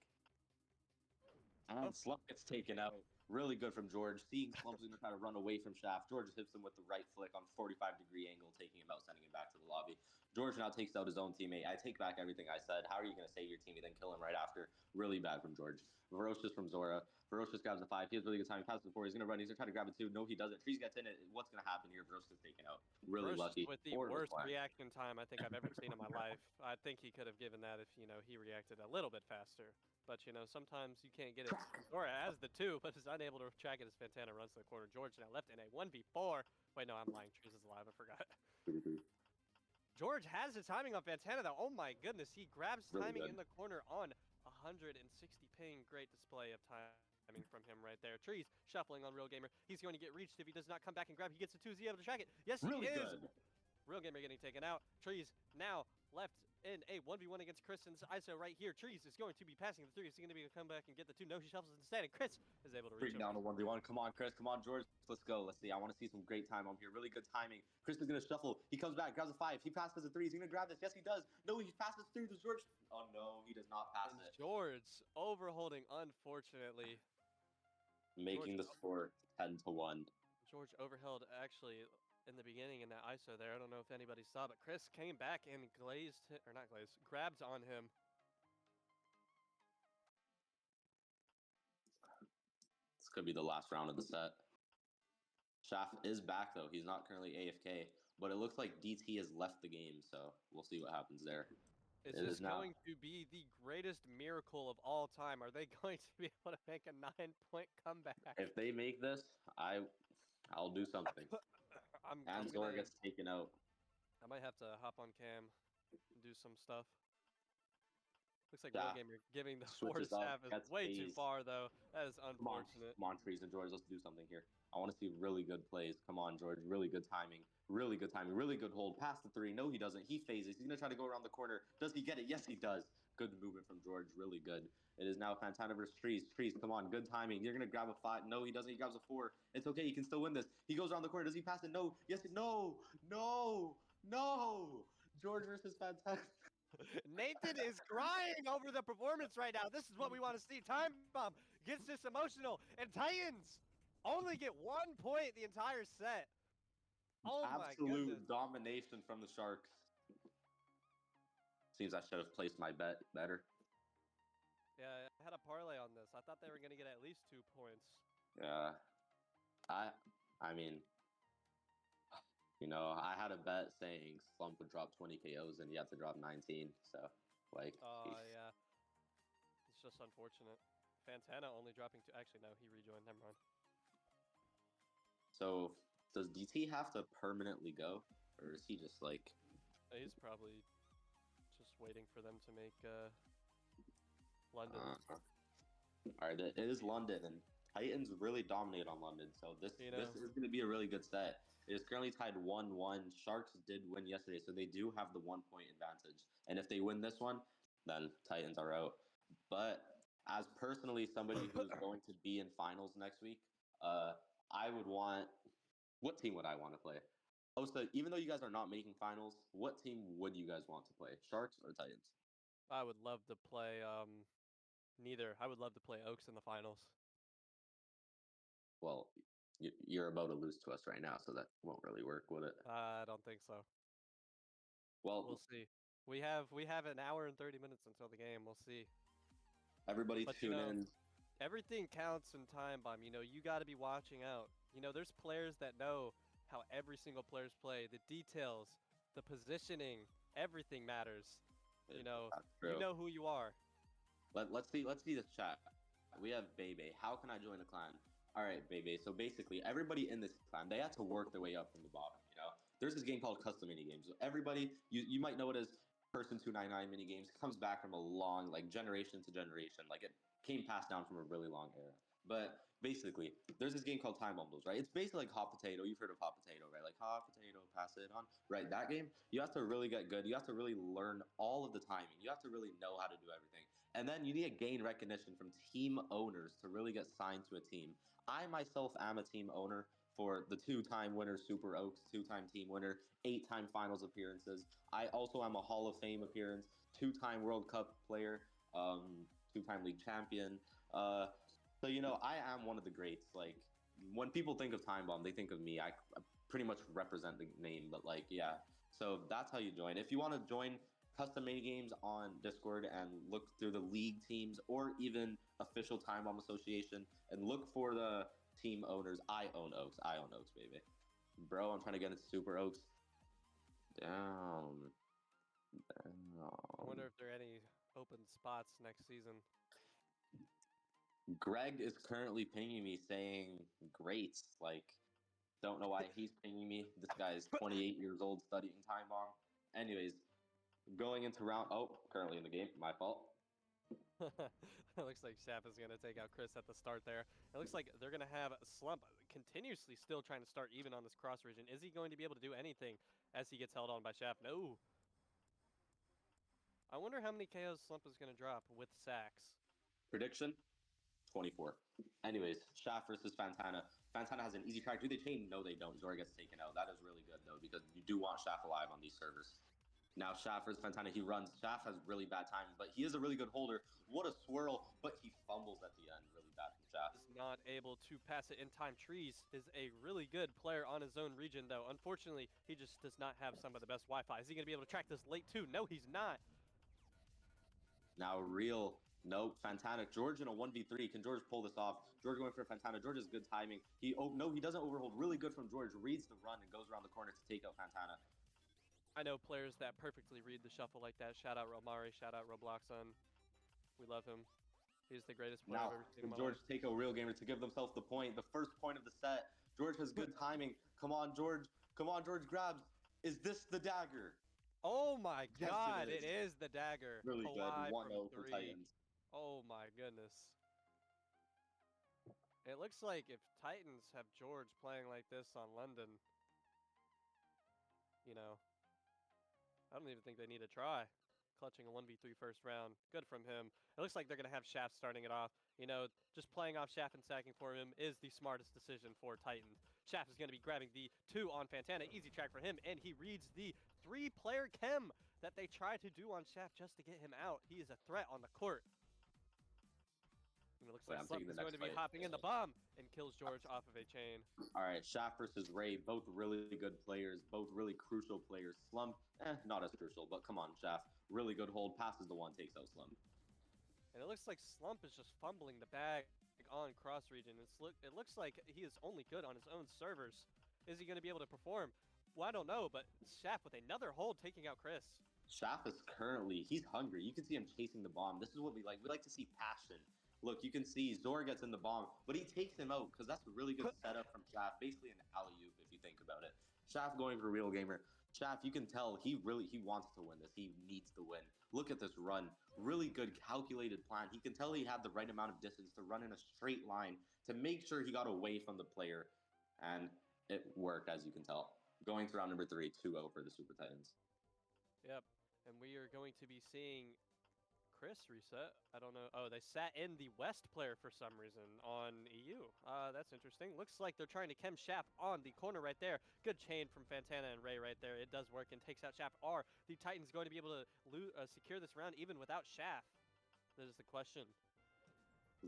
And Slump gets taken out. Really good from George. Seeing Slump's going to try to run away from Shaft. George hits him with the right flick on 45-degree angle, taking him out, sending him back to the lobby. George now takes out his own teammate. I take back everything I said. How are you going to save your teammate, then kill him right after? Really bad from George. Ferocious from Zora. Ferocious grabs the 5. He has really good time. He passes the 4. He's going to run. He's going to try to grab it 2. No, he doesn't. Trees gets in it. What's going to happen here? Ferocious is taken out. Really lucky. With the worst reaction time I think I've ever seen in my life. I think he could have given that if, you know, he reacted a little bit faster. But, you know, sometimes you can't get it. Zora has the 2, but is unable to track it as Fantana runs to the corner. George now left in a 1v4. Wait, no, I'm lying. Trees is alive. I forgot. George has the timing on Fantana, though. Oh, my goodness. He grabs timing in the corner on 160 ping. Great display of timing from him right there. Trees shuffling on Real Gamer. He's going to get reached if he does not come back and grab. He gets the 2. Is he able to track it? Yes, he is. Good. Real Gamer getting taken out. Trees now left in a 1v1 against Chris and ISO right here. Trees is going to be passing the 3. Is he going to be able to come back and get the 2? No, he shuffles instead, and Chris is able to reach him. Down to 1v1. Come on, Chris. Come on, George. Let's go. Let's see. I want to see some great time on here. Really good timing. Chris is going to shuffle. He comes back, grabs a 5. He passes a 3. Is he going to grab this? Yes, he does. No, he passes through the George. Oh, no, he does not pass it. George overholding, unfortunately. Making the score 10 to 1. George overheld actually in the beginning in that ISO there. I don't know if anybody saw, but Chris came back and grabbed on him. This could be the last round of the set. Shaft is back though. He's not currently AFK, but it looks like DT has left the game, so we'll see what happens there. Is this going to be the greatest miracle of all time? Are they going to be able to make a 9-point comeback? If they make this, I'll do something. And Zora gets taken out. I might have to hop on cam and do some stuff. Looks like Real Gamer giving the 4 staff is way too far, though. That is unfortunate. Come on, Trees and George, let's do something here. I want to see really good plays. Come on, George. Really good timing. Really good timing. Really good hold. Past the 3. No, he doesn't. He phases. He's going to try to go around the corner. Does he get it? Yes, he does. Good movement from George. Really good. It is now Fantana versus Trees. Trees, come on. Good timing. You're going to grab a 5. No, he doesn't. He grabs a 4. It's okay. He can still win this. He goes around the corner. Does he pass it? No. Yes. No. No. No. George versus Fantana. Nathan is crying over the performance right now. This is what we want to see. Time Bomb gets this emotional. And Titans Only get 1 point the entire set. Oh my Absolute goodness. domination from the Sharks. Seems I should have placed my bet better. Yeah, I had a parlay on this. I thought they were going to get at least 2 points. Yeah. I mean, I had a bet saying Slump would drop 20 KOs and he had to drop 19. So, like, Oh, yeah. It's just unfortunate. Fantana only dropping 2. Actually, no, he rejoined. Never mind. so does DT have to permanently go, or is he just like? He's probably just waiting for them to make London. All right, it is London, and Titans really dominate on London. So this You is going to be a really good set. It is currently tied 1-1. Sharks did win yesterday, so they do have the 1 point advantage. And if they win this one, then Titans are out. But as personally somebody who's going to be in finals next week, I would want. What team would I want to play? Oh, so even though you guys are not making finals, what team would you guys want to play? Sharks or Titans? I would love to play neither. I would love to play Oaks in the finals. Well, you're about to lose to us right now, so that won't really work, would it? I don't think so. Well, We'll see. We have an hour and 30 minutes until the game. We'll see. everybody But, tune in. Everything counts in Time Bomb. You got to be watching out. There's players that know how every single player's play, the details, the positioning, everything matters. That's true. You know who you are. Let's see this chat. We have Bebe. How can I join the clan? All right, Bebe. So basically, everybody in this clan, they had to work their way up from the bottom. There's this game called custom mini games. So everybody, you might know it as Person 299 mini games. It comes back from a long, like, generation to generation. Like, it came passed down from a really long era. But basically, there's this game called Time Bundles, right? It's basically like Hot Potato. You've heard of Hot Potato, right? Like Hot Potato, pass it on. Right, that game, you have to really get good. You have to really learn all of the timing. You have to really know how to do everything. And then you need to gain recognition from team owners to really get signed to a team. I myself am a team owner for the 2-time winner Super Oaks, 2-time team winner, 8-time finals appearances. I also am a Hall of Fame appearance, 2-time World Cup player, 2-time league champion. So, I am one of the greats. Like, when people think of Time Bomb, they think of me. I pretty much represent the name, but, like, yeah. So that's how you join. If you want to join custom mini games on Discord and look through the league teams or even official Time Bomb Association and look for the team owners. I own Oaks, baby. Bro, I'm trying to get into Super Oaks. Down. I wonder if there are any open spots next season. Greg is currently pinging me saying great. Like, don't know why he's pinging me. This guy is 28 years old studying Time Bomb. Anyways, going into round. Oh, currently in the game. My fault. It looks like Shap is going to take out Chris at the start there. It looks like they're going to have Slump continuously still trying to start even on this cross region. Is he going to be able to do anything as he gets held on by Shap? No. I wonder how many KOs Slump is going to drop with sacks. Prediction? 24. Anyways, Shaft versus Fantana. Fantana has an easy track. Do they chain? No, they don't. Zora gets taken out. That is really good, though, because you do want Shaft alive on these servers. Now, Shaft versus Fantana, he runs. Shaft has really bad timing, but he is a really good holder. What a swirl, but he fumbles at the end. Really bad from Shaft. Is not able to pass it in time. Trees is a really good player on his own region, though. Unfortunately, he just does not have some of the best Wi-Fi. Is he going to be able to track this late, too? No, he's not. Now, real. Nope, Fantana. George in a 1v3. Can George pull this off? George going for Fantana. George has good timing. He doesn't overhold. Really good from George. Reads the run and goes around the corner to take out Fantana. I know players that perfectly read the shuffle like that. Shout out Romari. Shout out Robloxon. We love him. He's the greatest player Now, I've ever seen in can my George life. take a real gamer to give themselves the point? The first point of the set. George has good timing. Come on, George. Come on, George grabs. Is this the dagger? Oh my Yes, god, it it is the dagger. Really good. Kawhi 1-0 from for 3. Titans. Oh my goodness. It looks like if Titans have George playing like this on London, I don't even think they need to try. Clutching a 1v3 first round. Good from him. It looks like they're going to have Shaft starting it off. Just playing off Shaft and sacking for him is the smartest decision for Titans. Shaft is going to be grabbing the 2 on Fantana. Easy track for him, and he reads the 3-player chem that they try to do on Shaft just to get him out. He is a threat on the court. And it looks Wait, like I'm Slump taking the is going next to be fight. hopping in the bomb and kills George off of a chain. All right, Shaft versus Ray, both really good players, both really crucial players. Slump, not as crucial, but come on, Shaft, really good hold, passes the one, takes out Slump. And it looks like Slump is just fumbling the bag on cross region. It looks like he is only good on his own servers. Is he going to be able to perform? Well, I don't know, but Shaft with another hold taking out Chris. Shaft is currently, he's hungry. You can see him chasing the bomb. This is what we like. We like to see passion. Look, you can see Zora gets in the bomb, but he takes him out because that's a really good setup from Shaft. Basically an alley-oop if you think about it. Shaft going for Real Gamer. Shaft, you can tell he wants to win this. He needs to win. Look at this run. Really good calculated plan. He can tell he had the right amount of distance to run in a straight line to make sure he got away from the player. And it worked, as you can tell. Going to round number 3, 2-0 for the Super Titans. Yep. And we are going to be seeing Chris reset. I don't know. Oh, they sat in the West player for some reason on EU. That's interesting. Looks like they're trying to chem Shaft on the corner right there. Good chain from Fantana and Ray right there. It does work and takes out Shaft. Are the Titans going to be able to secure this round even without Shaft? That is the question.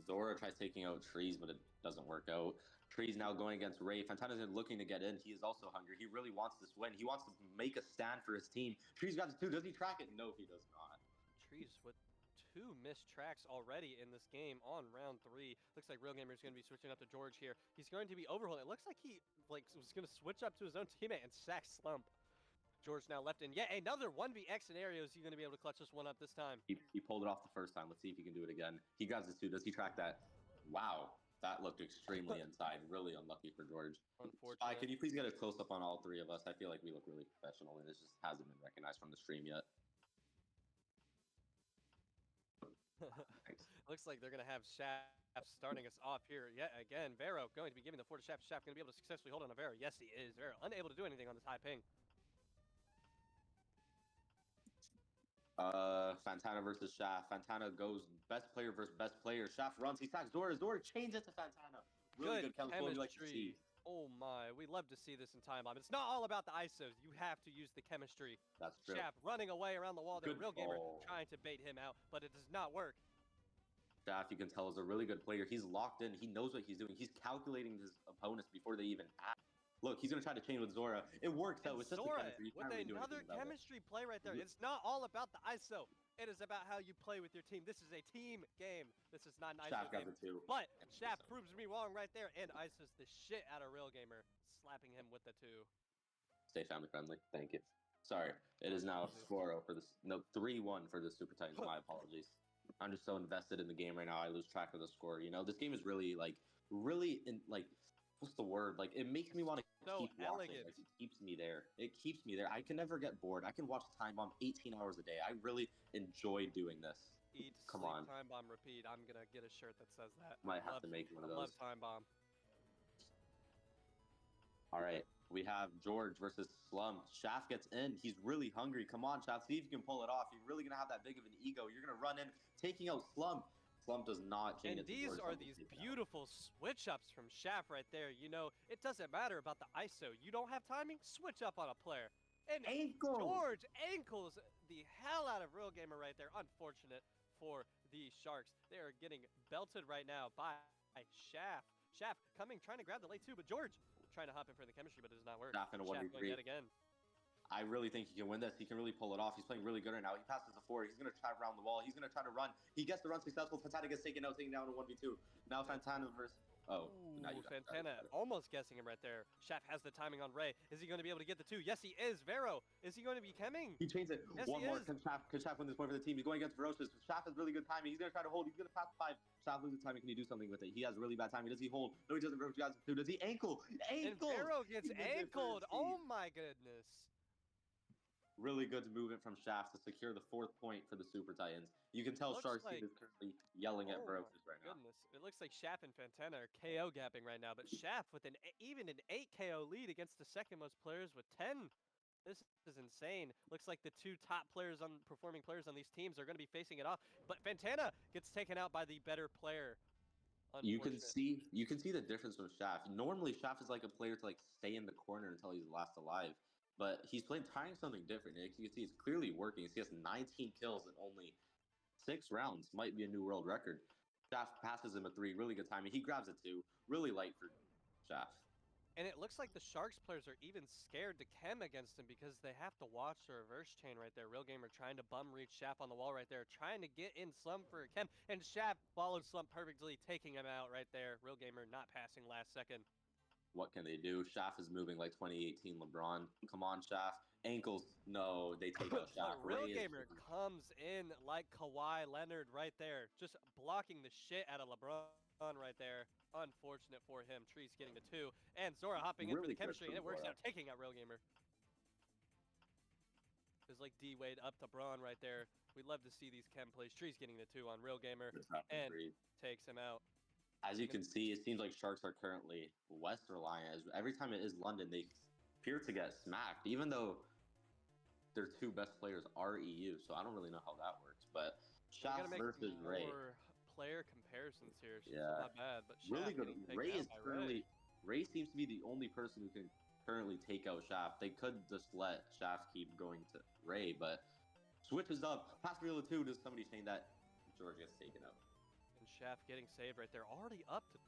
Zora tries taking out Trees, but it doesn't work out. Trees now going against Ray. Fantana's looking to get in. He is also hungry. He really wants this win. He wants to make a stand for his team. Trees got the 2. Does he track it? No, he does not. Trees with 2 missed tracks already in this game on round 3. Looks like Real Gamer is going to be switching up to George here. He's going to be overholding. It looks like he was going to switch up to his own teammate and sack Slump. George now left in yet another 1vx scenario. Is he going to be able to clutch this one up this time? He pulled it off the first time. Let's see if he can do it again. He grabs his 2. Does he track that? Wow. That looked extremely inside. Really unlucky for George. Unfortunately. Spy, can you please get a close-up on all 3 of us? I feel like we look really professional, and this just hasn't been recognized from the stream yet. Thanks. Looks like they're going to have Shaft starting us off here yet again. Vero going to be giving the 4 to Shaft. Shaft going to be able to successfully hold on to Vero. Yes, he is. Vero unable to do anything on this high ping. Fantana versus Shaft. Fantana goes best player versus best player. Shaft runs. He sacks Zora. Zora chains it to Fantana. Really good chemistry. We like to see. Oh my, we love to see this in Time Bomb. It's not all about the ISOs. You have to use the chemistry. That's true. Shaft running away around the wall there. Good Real Gamer ball. trying to bait him out, but it does not work. Shaft, you can tell, is a really good player. He's locked in. He knows what he's doing. He's calculating his opponents before they even act. Look, he's going to try to chain with Zora. It works out. It's just Zora the chemistry. You with can't really do another anything about it. chemistry play right there. It's not all about the ISO. It is about how you play with your team. This is a team game. This is not an ISO Shaft got game. the 2. But Shaft proves me wrong right there and ISOs the shit out of Real Gamer, slapping him with the 2. Stay family friendly. Thank you. Sorry. It is now 4-0 for this. No, 3-1 for the Super Titans. My apologies. I'm just so invested in the game right now. I lose track of the score. You know, this game is really what's the word? Like, it makes me want to So keep watching. elegant. Like, it keeps me there. It keeps me there. I can never get bored. I can watch Time Bomb 18 hours a day. I really enjoy doing this. Eat, Come sleep, on. Time Bomb, repeat. I'm gonna get a shirt that says that. Might I have to make one of I love those. Time Bomb. All right. We have George versus Slump. Shaft gets in. He's really hungry. Come on, Shaft. See if you can pull it off. You're really going to have that big of an ego. You're going to run in, taking out Slump. Slump does not change And it. to these George. are Slump these is taken out. beautiful switch ups from Shaft right there. You know, it doesn't matter about the ISO. You don't have timing, switch up on a player. And Ankle. George ankles the hell out of Real Gamer right there. Unfortunate for the Sharks. They are getting belted right now by Shaft. Shaft coming, trying to grab the late 2, but George trying to hop in for the chemistry, but it does not work. Shaft in a Shaft 1v3. going yet again. I really think he can win this. He can really pull it off. He's playing really good right now. He passes the 4. He's going to try around the wall. He's going to try to run. He gets the run successful. Fantana gets taken out, taken down in 1v2. Now Fantana versus... Oh, now you got it. Fantana almost guessing him right there. Shaft has the timing on Ray. Is he going to be able to get the 2? Yes, he is. Vero, is he going to be chemming? He chains it. Yes, One he more. is. Can Shaft win this point for the team? He's going against Ferocious. Shaft has really good timing. He's going to try to hold. He's going to pass 5. Shaft loses timing. Can he do something with it? He has really bad timing. Does he hold? No, he doesn't. Ferocious has 2. Does he ankle? And Ankle! Vero gets He wins it for ankled. his team. Oh my goodness. Really good movement from Shaft to secure the 4th point for the Super Titans. You can tell Looks Shark's like- team is currently yelling at Oh Ferocious my right now. goodness. It looks like Shaft and Fantana are KO gapping right now, but Shaft with even an 8 KO lead against the second most players with 10. This is insane. Looks like the 2 top performing players on these teams are going to be facing it off, but Fantana gets taken out by the better player. You can Unfortunate. see the difference from Shaft. Normally, Shaft is like a player to like stay in the corner until he's last alive, but he's trying something different. You can see it's clearly working. He has 19 kills in only 6 rounds. Might be a new world record. Shaft passes him a 3. Really good timing. He grabs a 2. Really light for Shaft. And it looks like the Sharks players are even scared to chem against him because they have to watch the reverse chain right there. Real Gamer trying to bum reach Shaft on the wall right there, trying to get in Slump for a chem, and Shaft followed Slump perfectly, taking him out right there. Real Gamer not passing last second. What can they do? Shaft is moving like 2018 LeBron. Come on, Shaft. Ankles. No, they take out But Shaft. Real Ray is Gamer comes in like Kawhi Leonard right there, just blocking the shit out of LeBron right there. Unfortunate for him. Trees getting the 2, and Zora hopping in for really the chemistry, good and it from works Zora. out, taking out Real Gamer. It's like D-Wade up to Braun right there. We'd love to see these chem plays. Trees getting the 2 on Real Gamer, Just have to and breathe. takes him out. As you can see, it seems like Sharks are currently West reliant. As every time it is London, they appear to get smacked, even though their 2 best players are EU. So I don't really know how that works. But We gotta Shaft make versus Ray. more player comparisons here. So Yeah. not bad, but Really Shaft good. getting taken Ray out is by currently Ray seems to be the only person who can currently take out Shaft. They could just let Shaft keep going to Ray, but switches up. Pass Real 2. Does somebody saying that George gets taken out? And Shaft getting saved right there. Already up to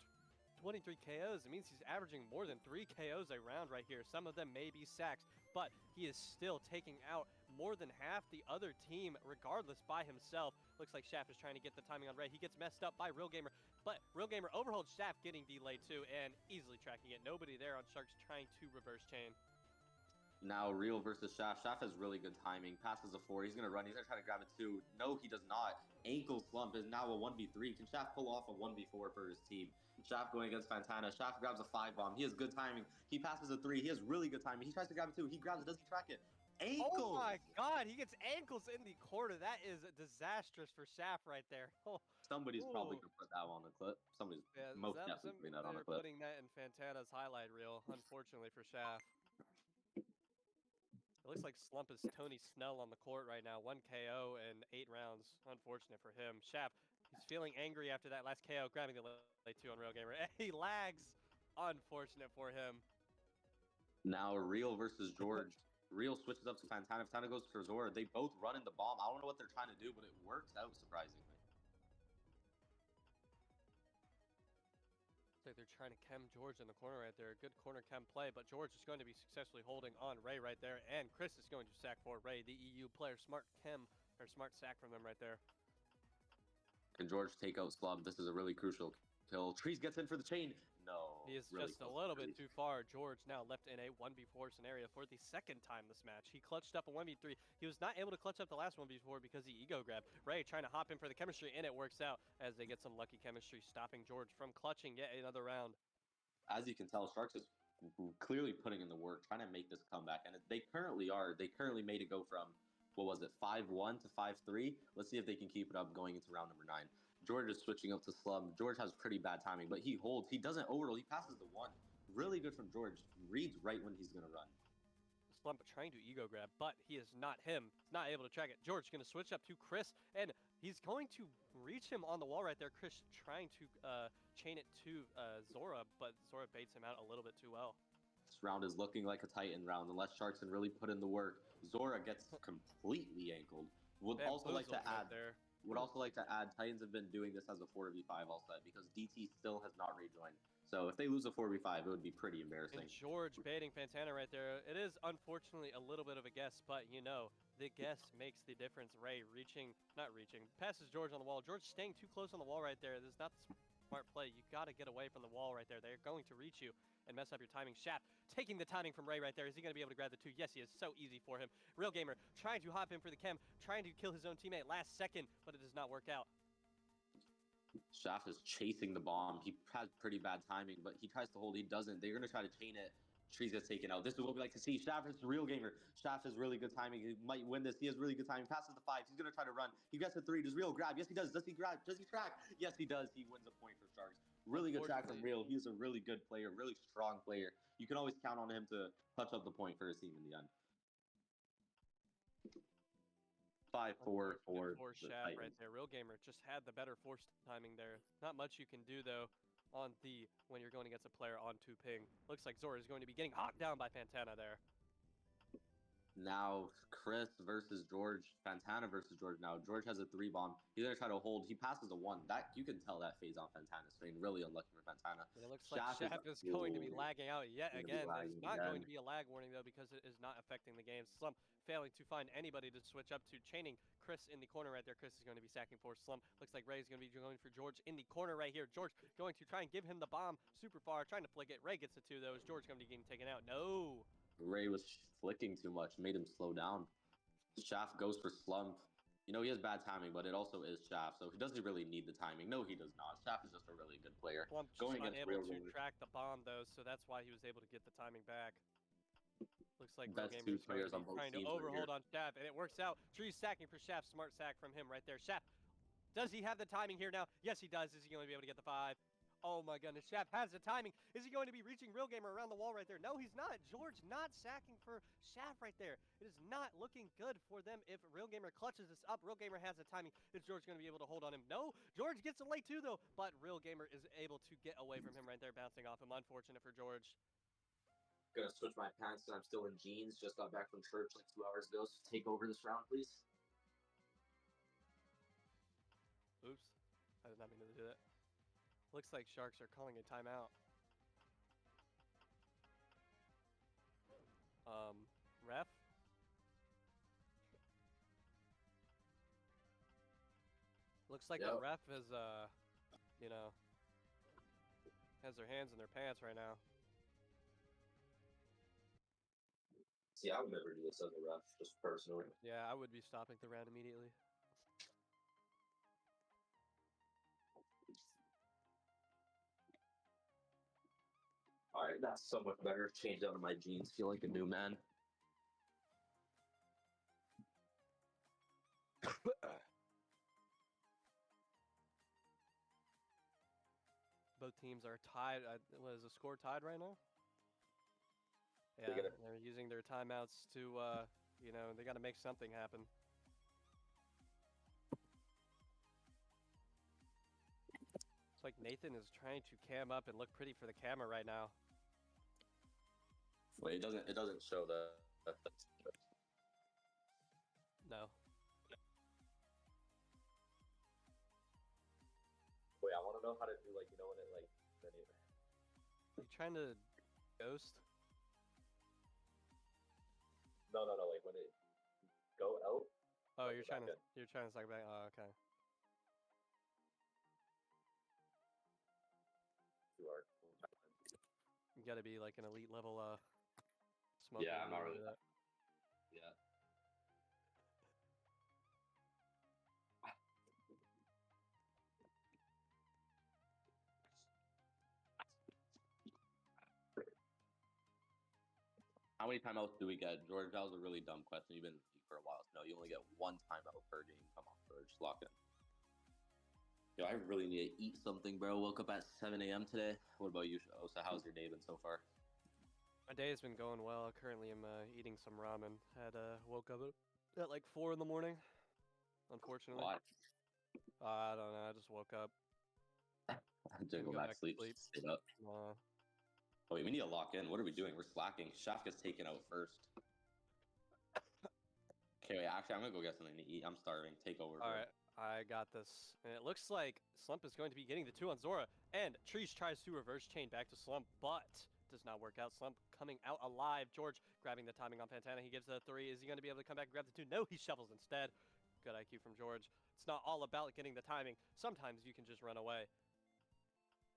23 KOs. It means he's averaging more than 3 KOs a round right here. Some of them may be sacks, but he is still taking out more than half the other team regardless by himself. Looks like Shaft is trying to get the timing on Ray. He gets messed up by Real Gamer, but Real Gamer overholds Shaft, getting delayed too, and easily tracking it. Nobody there on Sharks trying to reverse chain. Now Real versus Shaft. Shaft has really good timing. Passes a 4. He's gonna run. He's gonna try to grab it 2. No, he does not. Ankle slump is now a 1v3. Can Shaft pull off a 1v4 for his team? Shaft going against Fantana. Shaft grabs a 5 bomb. He has good timing. He passes a 3. He has really good timing. He tries to grab it 2. He grabs it. Does he track it? Ankle! Oh my god, he gets ankles in the corner. That is disastrous for Shaft right there. Oh, Somebody's probably Ooh. gonna put that on a clip. Somebody's yeah, most definitely putting that on a they're clip. putting that in Fantana's highlight reel, unfortunately for Shaft. It looks like Slump is Tony Snell on the court right now. 1 KO and 8 rounds. Unfortunate for him. Shaft, he's feeling angry after that last KO, grabbing the late 2 on Real Gamer. He lags. Unfortunate for him. Now Real versus George. Real switches up to Fantana. Fantana goes for Zora. They both run in the bomb. I don't know what they're trying to do, but it works out surprisingly. Looks like they're trying to chem George in the corner right there. Good corner chem play, but George is going to be successfully holding on Ray right there, and Chris is going to sack for Ray, the EU player. Smart chem, or smart sack from them right there. Can George take out Slump? This is a really crucial kill. Trees gets in for the chain. No. He is really just a close. little bit Really- too far. George now left in a 1v4 scenario for the second time this match. He clutched up a 1v3. He was not able to clutch up the last 1v4 because he ego grabbed. Ray trying to hop in for the chemistry, and it works out as they get some lucky chemistry, stopping George from clutching yet another round. As you can tell, Sharks is clearly putting in the work, trying to make this comeback, and they currently are. They currently made it go from, what was it, 5-1 to 5-3. Let's see if they can keep it up going into round number 9. George is switching up to Slum. George has pretty bad timing, but he holds. He doesn't overroll. He passes the 1. Really good from George. Reads right when he's going to run. Slump trying to ego grab, but he is not him. He's not able to track it. George going to switch up to Chris, and he's going to reach him on the wall right there. Chris trying to chain it to Zora, but Zora baits him out a little bit too well. This round is looking like a Titan round unless Sharks can really put in the work. Zora gets completely ankled. Would also like to Bamboozled right add there. Would also like to add, Titans have been doing this as a 4v5 all set because DT still has not rejoined. So if they lose a 4v5, it would be pretty embarrassing. And George baiting Fantana right there. It is unfortunately a little bit of a guess, but you know, the guess makes the difference. Ray not reaching, passes George on the wall. George staying too close on the wall right there. This is not the smart play. You got to get away from the wall right there. They're going to reach you and mess up your timing. Shaft taking the timing from Ray right there. Is he going to be able to grab the 2? Yes, he is. So easy for him. Real Gamer trying to hop in for the chem, trying to kill his own teammate last second, but it does not work out. Shaft is chasing the bomb. He has pretty bad timing, but he tries to hold. He doesn't. They're going to try to chain it. Trees gets taken out. This is what we like to see. Shaft is Real Gamer. Shaft has really good timing. He might win this. He has really good timing. Passes the 5. He's going to try to run. He gets a 3. Does Real grab? Yes, he does. Does he grab? Does he track? Yes, he does. He wins a point for Sharks. Really good track from Real. He's a really good player, really strong player. You can always count on him to touch up the point for his team in the end. 5-4 for the Shaft right Titans. there. Real Gamer just had the better force timing there. Not much you can do though on the when you're going against a player on 2 ping. Looks like Zora is going to be getting hawked down by Fantana there. Now Chris versus George, Fantana versus George. Now George has a 3 bomb. He's gonna try to hold. He passes a 1. That you can tell that phase on Fantana's screen. Really unlucky for Fantana. And it looks like Shaft is going to be lagging out yet Gonna be again. It's lagging not again. going to be a lag warning though because it is not affecting the game. Slump failing to find anybody to switch up to, chaining Chris in the corner right there. Chris is going to be sacking for Slump. Looks like Ray is going to be going for George in the corner right here. George going to try and give him the bomb super far, trying to flick it. Ray gets the 2 though. Is George going to be getting taken out? No. Ray was flicking too much, made him slow down. Shaft goes for Slump. You know, he has bad timing, but it also is Shaft, so he doesn't really need the timing. No, he does not. Shaft is just a really good player. Slump just Going against unable Real to Gamer. track the bomb though, so that's why he was able to get the timing back. Looks like Best Real 2 Gamer's going players to on be both trying to teams right overhold here. on Shaft, and it works out. Tree's sacking for Shaft. Smart sack from him right there. Shaft, does he have the timing here now? Yes, he does. Is he going to be able to get the 5? Oh my goodness, Shaft has the timing. Is he going to be reaching Real Gamer around the wall right there? No, he's not. George not sacking for Shaft right there. It is not looking good for them if Real Gamer clutches this up. Real Gamer has the timing. Is George going to be able to hold on him? No, George gets a late 2 though, but Real Gamer is able to get away from him right there, bouncing off him. Unfortunate for George. Gonna switch my pants and I'm still in jeans. Just got back from church like 2 hours ago. So take over this round, please. Oops, I did not mean to do that. Looks like Sharks are calling a timeout. Ref? Looks like the Yep. ref is, you know, has their hands in their pants right now. See, I would never do this as a ref, just personally. Yeah, I would be stopping the round immediately. All right, that's so much better. Change out of my jeans, feel like a new man. Both teams are tied. What is the score tied right now? They're Yeah, gonna- they're using their timeouts to, you know, they got to make something happen. It's like Nathan is trying to cam up and look pretty for the camera right now. Wait, it doesn't show the. No. Wait, I want to know how to do when it then it. You trying to ghost? No, like when it go out. Oh, Suck you're it back trying to in. suck it back. Oh, okay. Too hard. You got to be like an elite level smoker. Yeah, to I'm be not able to really do that. Yeah. How many timeouts do we get, George? That was a really dumb question. You've been in the league for a while. No, you only get 1 timeout per game. Come on, George, lock in. Yo, I really need to eat something, bro. Woke up at 7 a.m. today. What about you, Osa? How's your day been so far? My day has been going well. I currently am eating some ramen. Had woke up at like 4 in the morning. Unfortunately, What? I don't know. I just woke up. I'm gonna go back to sleep. Stay up. Uh, Oh, wait, we need to lock in. What are we doing? We're slacking. Shaft gets taken out first. Okay, wait, actually, I'm gonna go get something to eat. I'm starving. Take over. all right, I got this. And it looks like Slump is going to be getting the 2 on Zora, and Trees tries to reverse chain back to Slump, but does not work out. Slump coming out alive. George grabbing the timing on Pantana. He gives the 3. Is he going to be able to come back and grab the 2? No, he shovels instead. Good IQ from George. It's not all about getting the timing. Sometimes you can just run away.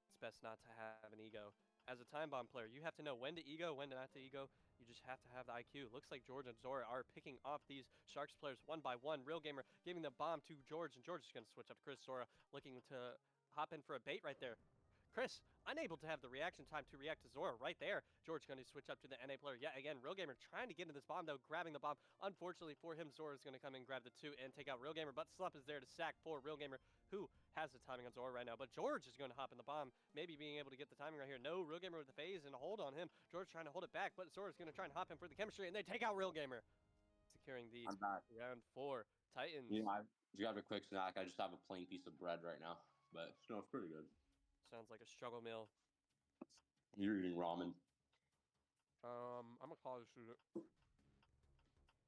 It's best not to have an ego. As a time bomb player, you have to know when to ego, when not to ego. You just have to have the IQ. Looks like George and Zora are picking off these Sharks players one by one. Real Gamer giving the bomb to George, and George is going to switch up to Chris. Zora looking to hop in for a bait right there. Chris, unable to have the reaction time to react to Zora right there. George going to switch up to the NA player yet again. Real Gamer trying to get into this bomb, though, grabbing the bomb. Unfortunately for him, Zora is going to come and grab the 2 and take out Real Gamer, but Slump is there to sack for Real Gamer, who has the timing on Zora right now. But George is going to hop in the bomb, maybe being able to get the timing right here. No, Real Gamer with the phase and a hold on him. George trying to hold it back, but Zora is going to try and hop in for the chemistry, and they take out Real Gamer, securing the I'm back. round 4. Titans. You know, I grab a quick snack. I just have a plain piece of bread right now, but no, it's pretty good. Sounds like a struggle meal. You're eating ramen. I'm a college student.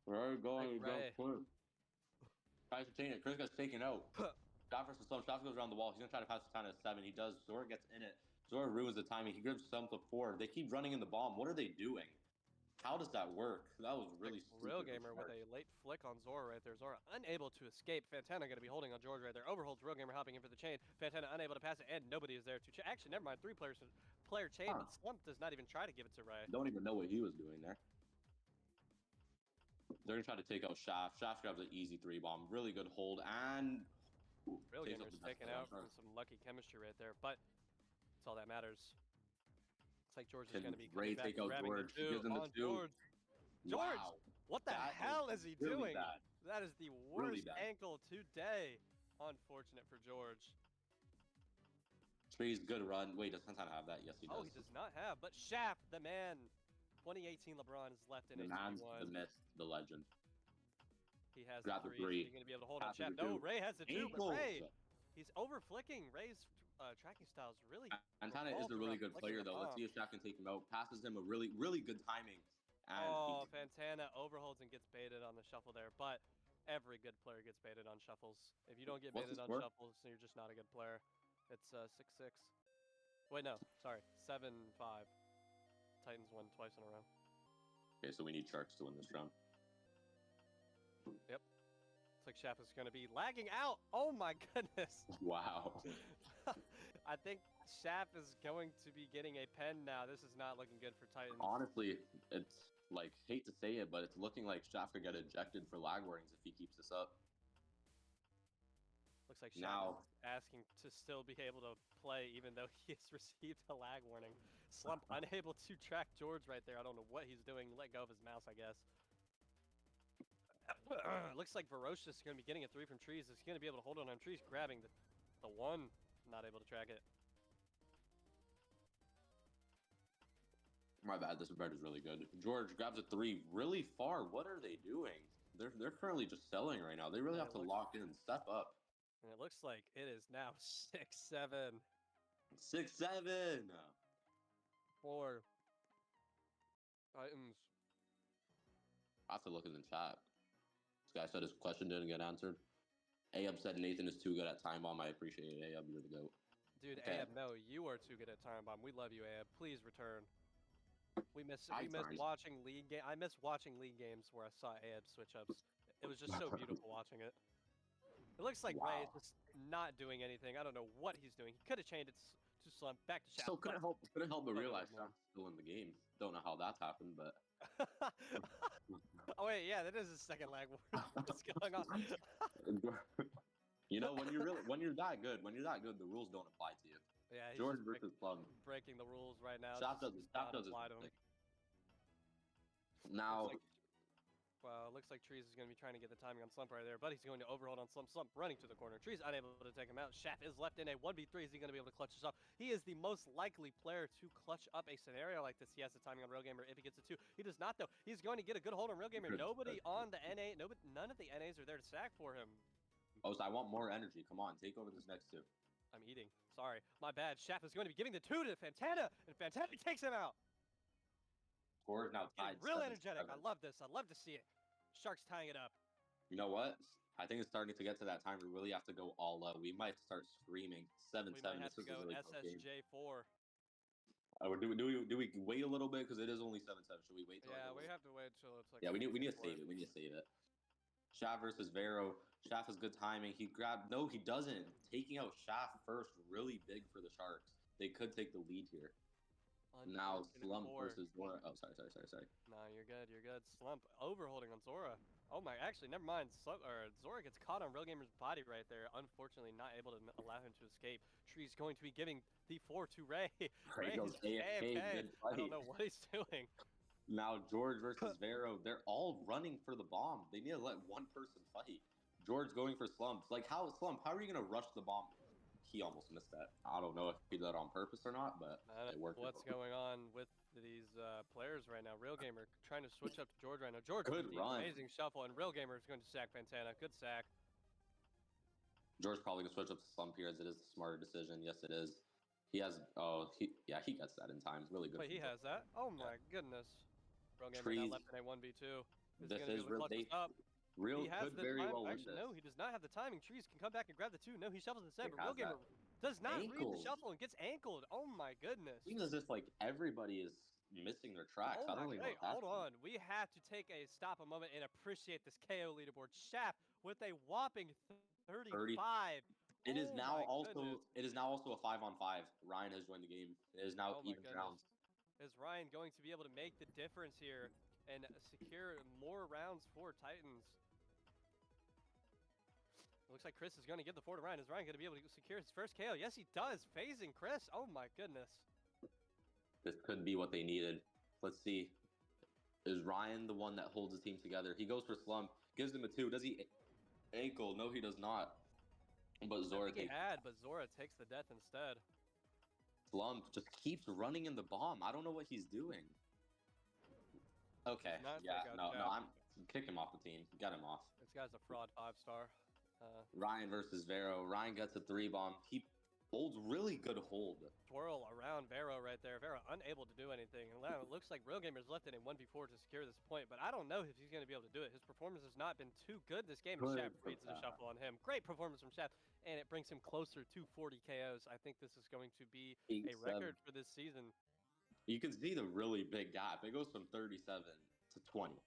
Where are you going? Ray. Tries to chain it. Chris gets taken out. Shot versus Slump. Shot goes around the wall. He's gonna try to pass Fantana to 7. He does. Zora gets in it. Zora ruins the timing. He grips Slump to 4. They keep running in the bomb. What are they doing? How does that work? That was really Real stupid Gamer from with Shark. a late flick on Zora right there. Zora unable to escape. Fantana going to be holding on George right there. Overholds Real Gamer hopping in for the chain. Fantana unable to pass it, and nobody is there to actually, never mind. Player chain, Huh. but Slump does not even try to give it to Ray. Don't even know what he was doing there. They're gonna try to take out Shaft. Shaft grabs an easy 3 bomb. Really good hold and Real takes Gamer's the best taken player on out from Shark. some lucky chemistry right there, but that's all that matters. Looks like George is Can going to be Ray coming back take out grabbing George? the He gives him the on 2. George. George, Wow. what the That hell is he really doing? bad. That is the Really worst bad. ankle today. Unfortunate for George. Trees, good run. Wait, does Santana have that? Yes, he does. Oh, he does not have. But Shaft, the man, 2018 LeBron is left in The a man, 2v1. the myth, the legend. He has Grab the the 3. Is 3. he going to be able to hold on Passes Shaft? the No, 2. Ray has the 2, but Ankles. Ray, he's over flicking. Ray's tracking style is really. Santana is revolved a really around good flicking player, the though. Let's bomb. see if Shaft can take him out. Passes him a really, really good timing. And Oh, Fantana overholds and gets baited on the shuffle there, but every good player gets baited on shuffles. If you don't get What's baited the on score? shuffles, then you're just not a good player. It's 6-6. Wait, no, sorry, 7-5. Titans won twice in a row. Okay, so we need Sharks to win this round. Looks like Shaft is going to be lagging out. Oh my goodness. Wow. I think Shaft is going to be getting a pen now. This is not looking good for Titans. Honestly, it's like, hate to say it, but it's looking like Shaft could get ejected for lag warnings if he keeps this up. Looks like Shaft Now- is asking to still be able to play even though he has received a lag warning. Slump unable to track George right there. I don't know what he's doing. Let go of his mouse, I guess. Looks like Ferocious is going to be getting a 3 from Trees. He's going to be able to hold on Trees, grabbing the 1. Not able to track it. My bad, this bread is really good. George grabs a 3 really far. What are they doing? They're currently just selling right now. They really Yeah, have to it lock in, step up. And it looks like it is now 6-7 6-7. for Titans. I have to look in the chat. This guy said his question didn't get answered. Ayub said Nathan is too good at time bomb. I appreciate it, Ayub. You're the goat. Dude, Okay. Ahab, no, you are too good at time bomb. We love you, Ahab. Please return. We miss I watching league game. I miss watching league games where I saw Ahab switch ups. It was just so beautiful watching it. It looks like Ray is Wow. just not doing anything. I don't know what he's doing. He could have chained it to Slump, back to Shaft. So couldn't help but But a little realize more. Shaft's still in the game. Don't know how that's happened, but Oh wait, yeah, that is a second lag war. What's going on? you know when you're that good, the rules don't apply to you. Yeah, he's George just versus Plum. breaking the rules right now. Shaft This does does not his apply to him. thing. Now Looks like Trees is going to be trying to get the timing on Slump right there, but he's going to overhold on Slump. Slump running to the corner. Trees unable to take him out. Shaft is left in a 1v3. Is he going to be able to clutch this off? He is the most likely player to clutch up a scenario like this. He has the timing on Real Gamer if he gets a 2. He does not, though. He's going to get a good hold on Real Gamer. Good. Nobody on the NA, none of the NAs are there to sack for him. oh, so I want more energy. Come on, take over this next 2. I'm eating. Sorry. My bad. Shaft is going to be giving the 2 to Fantana, and Fantana takes him out. Score is now tied. Getting real 7-7. energetic. I love this. I love to see it. Sharks tying it up. You know what? I think it's starting to get to that time we really have to go all out. We might start screaming 7-7. We might have This to is a go really close game. SSJ4. Do we wait a little bit because it is only 7-7? Should we wait? Till Yeah, like we have to wait till it's like. Yeah, we need to 4. save it. We need to save it. Shaft versus Vero. Shaft has good timing. He grabbed. No, he doesn't. Taking out Shaft first, really big for the Sharks. They could take the lead here. Now Unfortunate Slump four. versus Zora. Oh, sorry. Nah, you're good. You're good. Slump overholding on Zora. Oh my, actually, never mind. Zora gets caught on Real Gamer's body right there. Unfortunately, not able to allow him to escape. Tree's going to be giving the 4 to Ray. Ray goes AFK. Good I don't fight. know what he's doing. Now George versus Vero. They're all running for the bomb. They need to let one person fight. George going for Slump. Like how Slump? How are you gonna rush the bomb? He almost missed that. I don't know if he did that on purpose or not, but I it don't worked. know what's going on with these players right now. Real Gamer trying to switch up to George right now. George Good with the run. amazing shuffle, and Real Gamer is going to sack Fantana. Good sack. George probably gonna switch up to Slump here as it is a smarter decision. Yes, it is. He has. Oh, he gets that in time. It's really good. Wait, he from has that? Oh my goodness. Real Gamer Trees. now left in a 1v2. Is This gonna be is able to real. clutch this up. Real He has could the very time. well win Actually, this. no, he does not have the timing. Trees can come back and grab the 2. No, he shuffles instead, He but Real has that. Gamer does not read the Ankles. shuffle and gets ankled. Oh my goodness. Seems as if like everybody is missing their tracks. Oh I my don't even know hey, what that's hold on. We have to take a stop a moment and appreciate this KO leaderboard. Shaft with a whopping 35. It is Oh now my also goodness. a 5-on-5. Ryan has joined the game. It is now Oh my even goodness. rounds. Is Ryan going to be able to make the difference here and secure more rounds for Titans? It looks like Chris is going to give the 4 to Ryan. Is Ryan going to be able to secure his first KO? Yes, he does. Phasing Chris. Oh my goodness. This could be what they needed. Let's see. Is Ryan the one that holds the team together? He goes for Slump, gives him a 2. Does he ankle? No, he does not. But I Zora think he takes had, but Zora takes the death instead. Slump, just keeps running in the bomb. I don't know what he's doing. Okay, Not yeah, take out no, Shaft. I'm kick him off the team. Get him off. This guy's a fraud 5-star. Ryan versus Vero. Ryan gets a 3 bomb. He holds really good hold. Twirl around Vero right there. Vero unable to do anything. And now it looks like Real Gamer's left in a 1v4 to secure this point, but I don't know if he's going to be able to do it. His performance has not been too good this game. Good Shaft for reads the Shaft. shuffle on him. Great performance from Shaft, and it brings him closer to 40 KOs. I think this is going to be 8, a record for this season. You can see the really big gap. It goes from 37 to 20.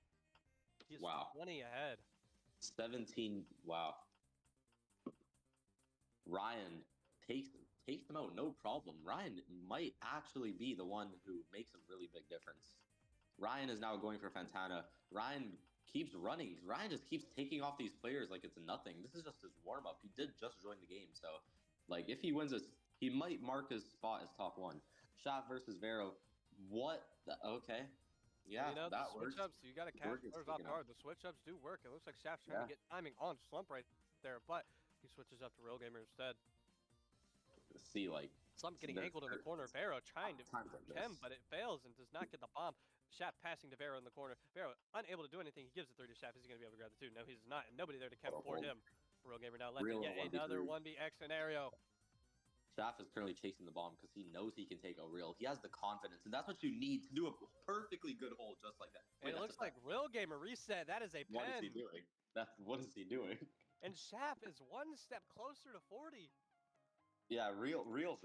He's Wow. 20 ahead. 17. Wow. Ryan takes them out, no problem. Ryan might actually be the one who makes a really big difference. Ryan is now going for Fantana. Ryan keeps running. Ryan just keeps taking off these players like it's nothing. This is just his warm up. He did just join the game, so like if he wins this, he might mark his spot as top 1. Shaft versus Vero. What? Okay. Yeah, you know, that the works. switch ups, you got to catch Work is players off picking up. guard. The switch ups do work. It looks like Shaft's trying to get timing on Slump right there, but he switches up to Real Gamer instead. See, like Slump getting there's- angled in the corner. Vero trying to times like him, this. but it fails and does not get the bomb. Shaft passing to Vero in the corner. Vero unable to do anything. He gives the 3 to Shaft. Is he going to be able to grab the 2? No, he's not. And nobody there to camp for hold. him. Real Gamer now left Real in yet in a 1v3. another 1vx scenario. Shaft is currently chasing the bomb because he knows he can take a real. He has the confidence, and that's what you need to do a perfectly good hold just like that. And it looks like Real Gamer reset. That is a What is pen. he doing? What is he doing? And Shaft is 1 step closer to 40. Yeah, Real's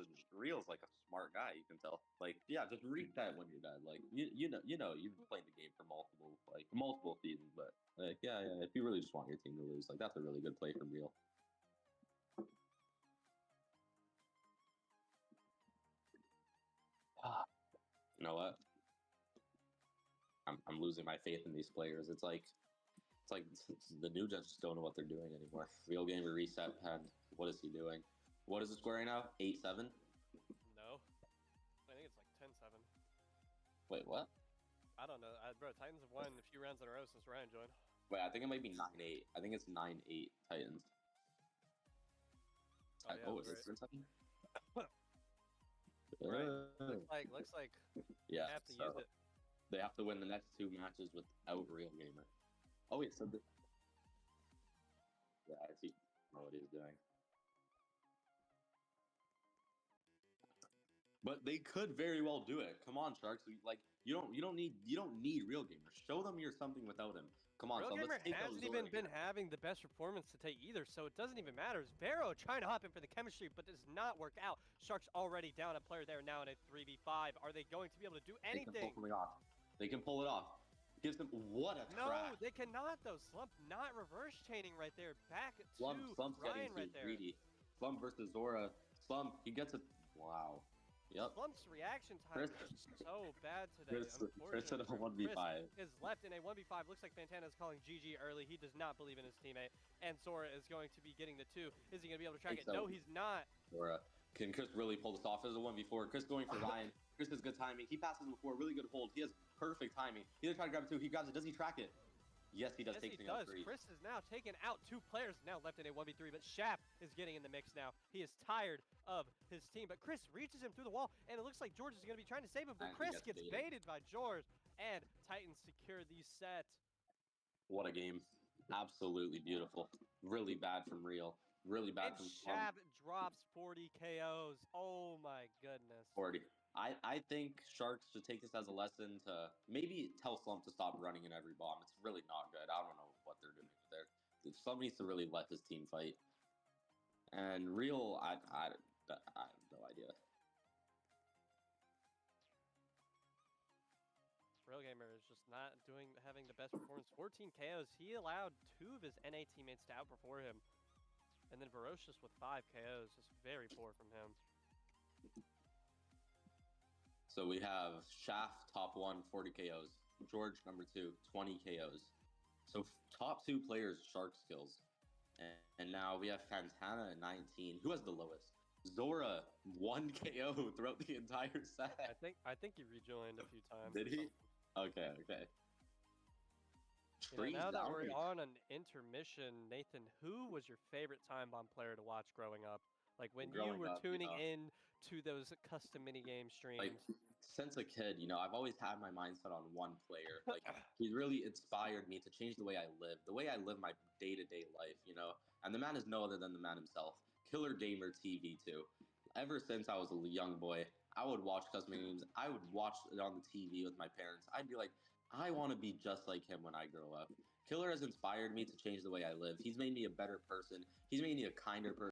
like a smart guy. You can tell. Like, yeah, just reset when you're done. Like, you know, you've been playing the game for multiple seasons, but like, yeah, if you really just want your team to lose, like, that's a really good play from Real. You know what? I'm losing my faith in these players. It's like the new gens just don't know what they're doing anymore. Real Gamer reset pen. What is he doing? What is the score right now? 8-7? No. I think it's like 10-7. Wait, what? I don't know. Bro, Titans have won a few rounds in a row since Ryan joined. Wait, I think it might be 9-8. I think it's 9-8 Titans. Oh, yeah, Oh, is right. it 7? Right. Looks like Yeah, they have to so use it. they have to win the next 2 matches without Real Gamer. Oh, wait, so yeah, I see. I know what he's doing. But they could very well do it. Come on, Sharks. You don't need Real Gamer. Show them you're something without him. Come on, Real so Gamer let's take out hasn't Zora even been again. having the best performance to take either, so it doesn't even matter. Vero trying to hop in for the chemistry, but does not work out. Sharks already down a player there now in a 3v5. Are they going to be able to do They can pull anything? something off. They can pull it off. Gives them what a No, crack. they cannot though. Slump not reverse chaining right there. Back to Slump's getting Ryan too right there. greedy. Slump versus Zora. Slump, he gets a wow. Yep. Slump's reaction time Chris- is so bad today. Chris in a unfortunately. 1v5. Chris is left in a 1v5. Looks like Fantana is calling GG early. He does not believe in his teammate. And Zora is going to be getting the 2. Is he going to be able to track Think it? so. No, he's not. Zora. Can Chris really pull this off? This is a 1v4. Chris going for Ryan. Chris has good timing. He passes him before. Really good hold. He has perfect timing. He's gonna try to grab it too. He grabs it. Does he track it? Yes, he does. Yes, Takes he it on does. 3. Chris has now taken out 2 players now left in a 1v3, but Shaft is getting in the mix now. He is tired of his team, but Chris reaches him through the wall, and it looks like George is going to be trying to save him, but And he Chris gets gets baited. baited by George, and Titans secure the set. What a game. Absolutely beautiful. Really bad from Real. Really bad And from Slump. Shaft drops 40 KOs. Oh my goodness. 40. I think Sharks should take this as a lesson to maybe tell Slump to stop running in every bomb. It's really not good. I don't know what they're doing there. Slump needs to really let his team fight. And Real, I have no idea. Real Gamer is just not having the best performance. 14 KOs. He allowed 2 of his NA teammates to outperform him. And then Ferocious with 5 KOs. Just very poor from him. So we have Shaft top 1, 40 KOs. George number 2, 20 KOs. So top 2 players Shark skills. And now we have Fantana at 19. Who has the lowest? Zora 1 KO throughout the entire set. I think he rejoined a few times. Did or he? something. Okay. You know, now that we're Trees on an intermission, Nathan, who was your favorite time bomb player to watch growing up? Like when you Growing were up, tuning in to those custom minigame streams. like since a kid, I've always had my mindset on one player. Like he really inspired me to change the way I live, my day-to-day life, And the man is no other than the man himself, Killer Gamer TV 2. Ever since I was a young boy, I would watch custom games. I would watch it on the TV with my parents. I'd be like, I want to be just like him when I grow up. Killer has inspired me to change the way I live. He's made me a better person. He's made me a kinder person.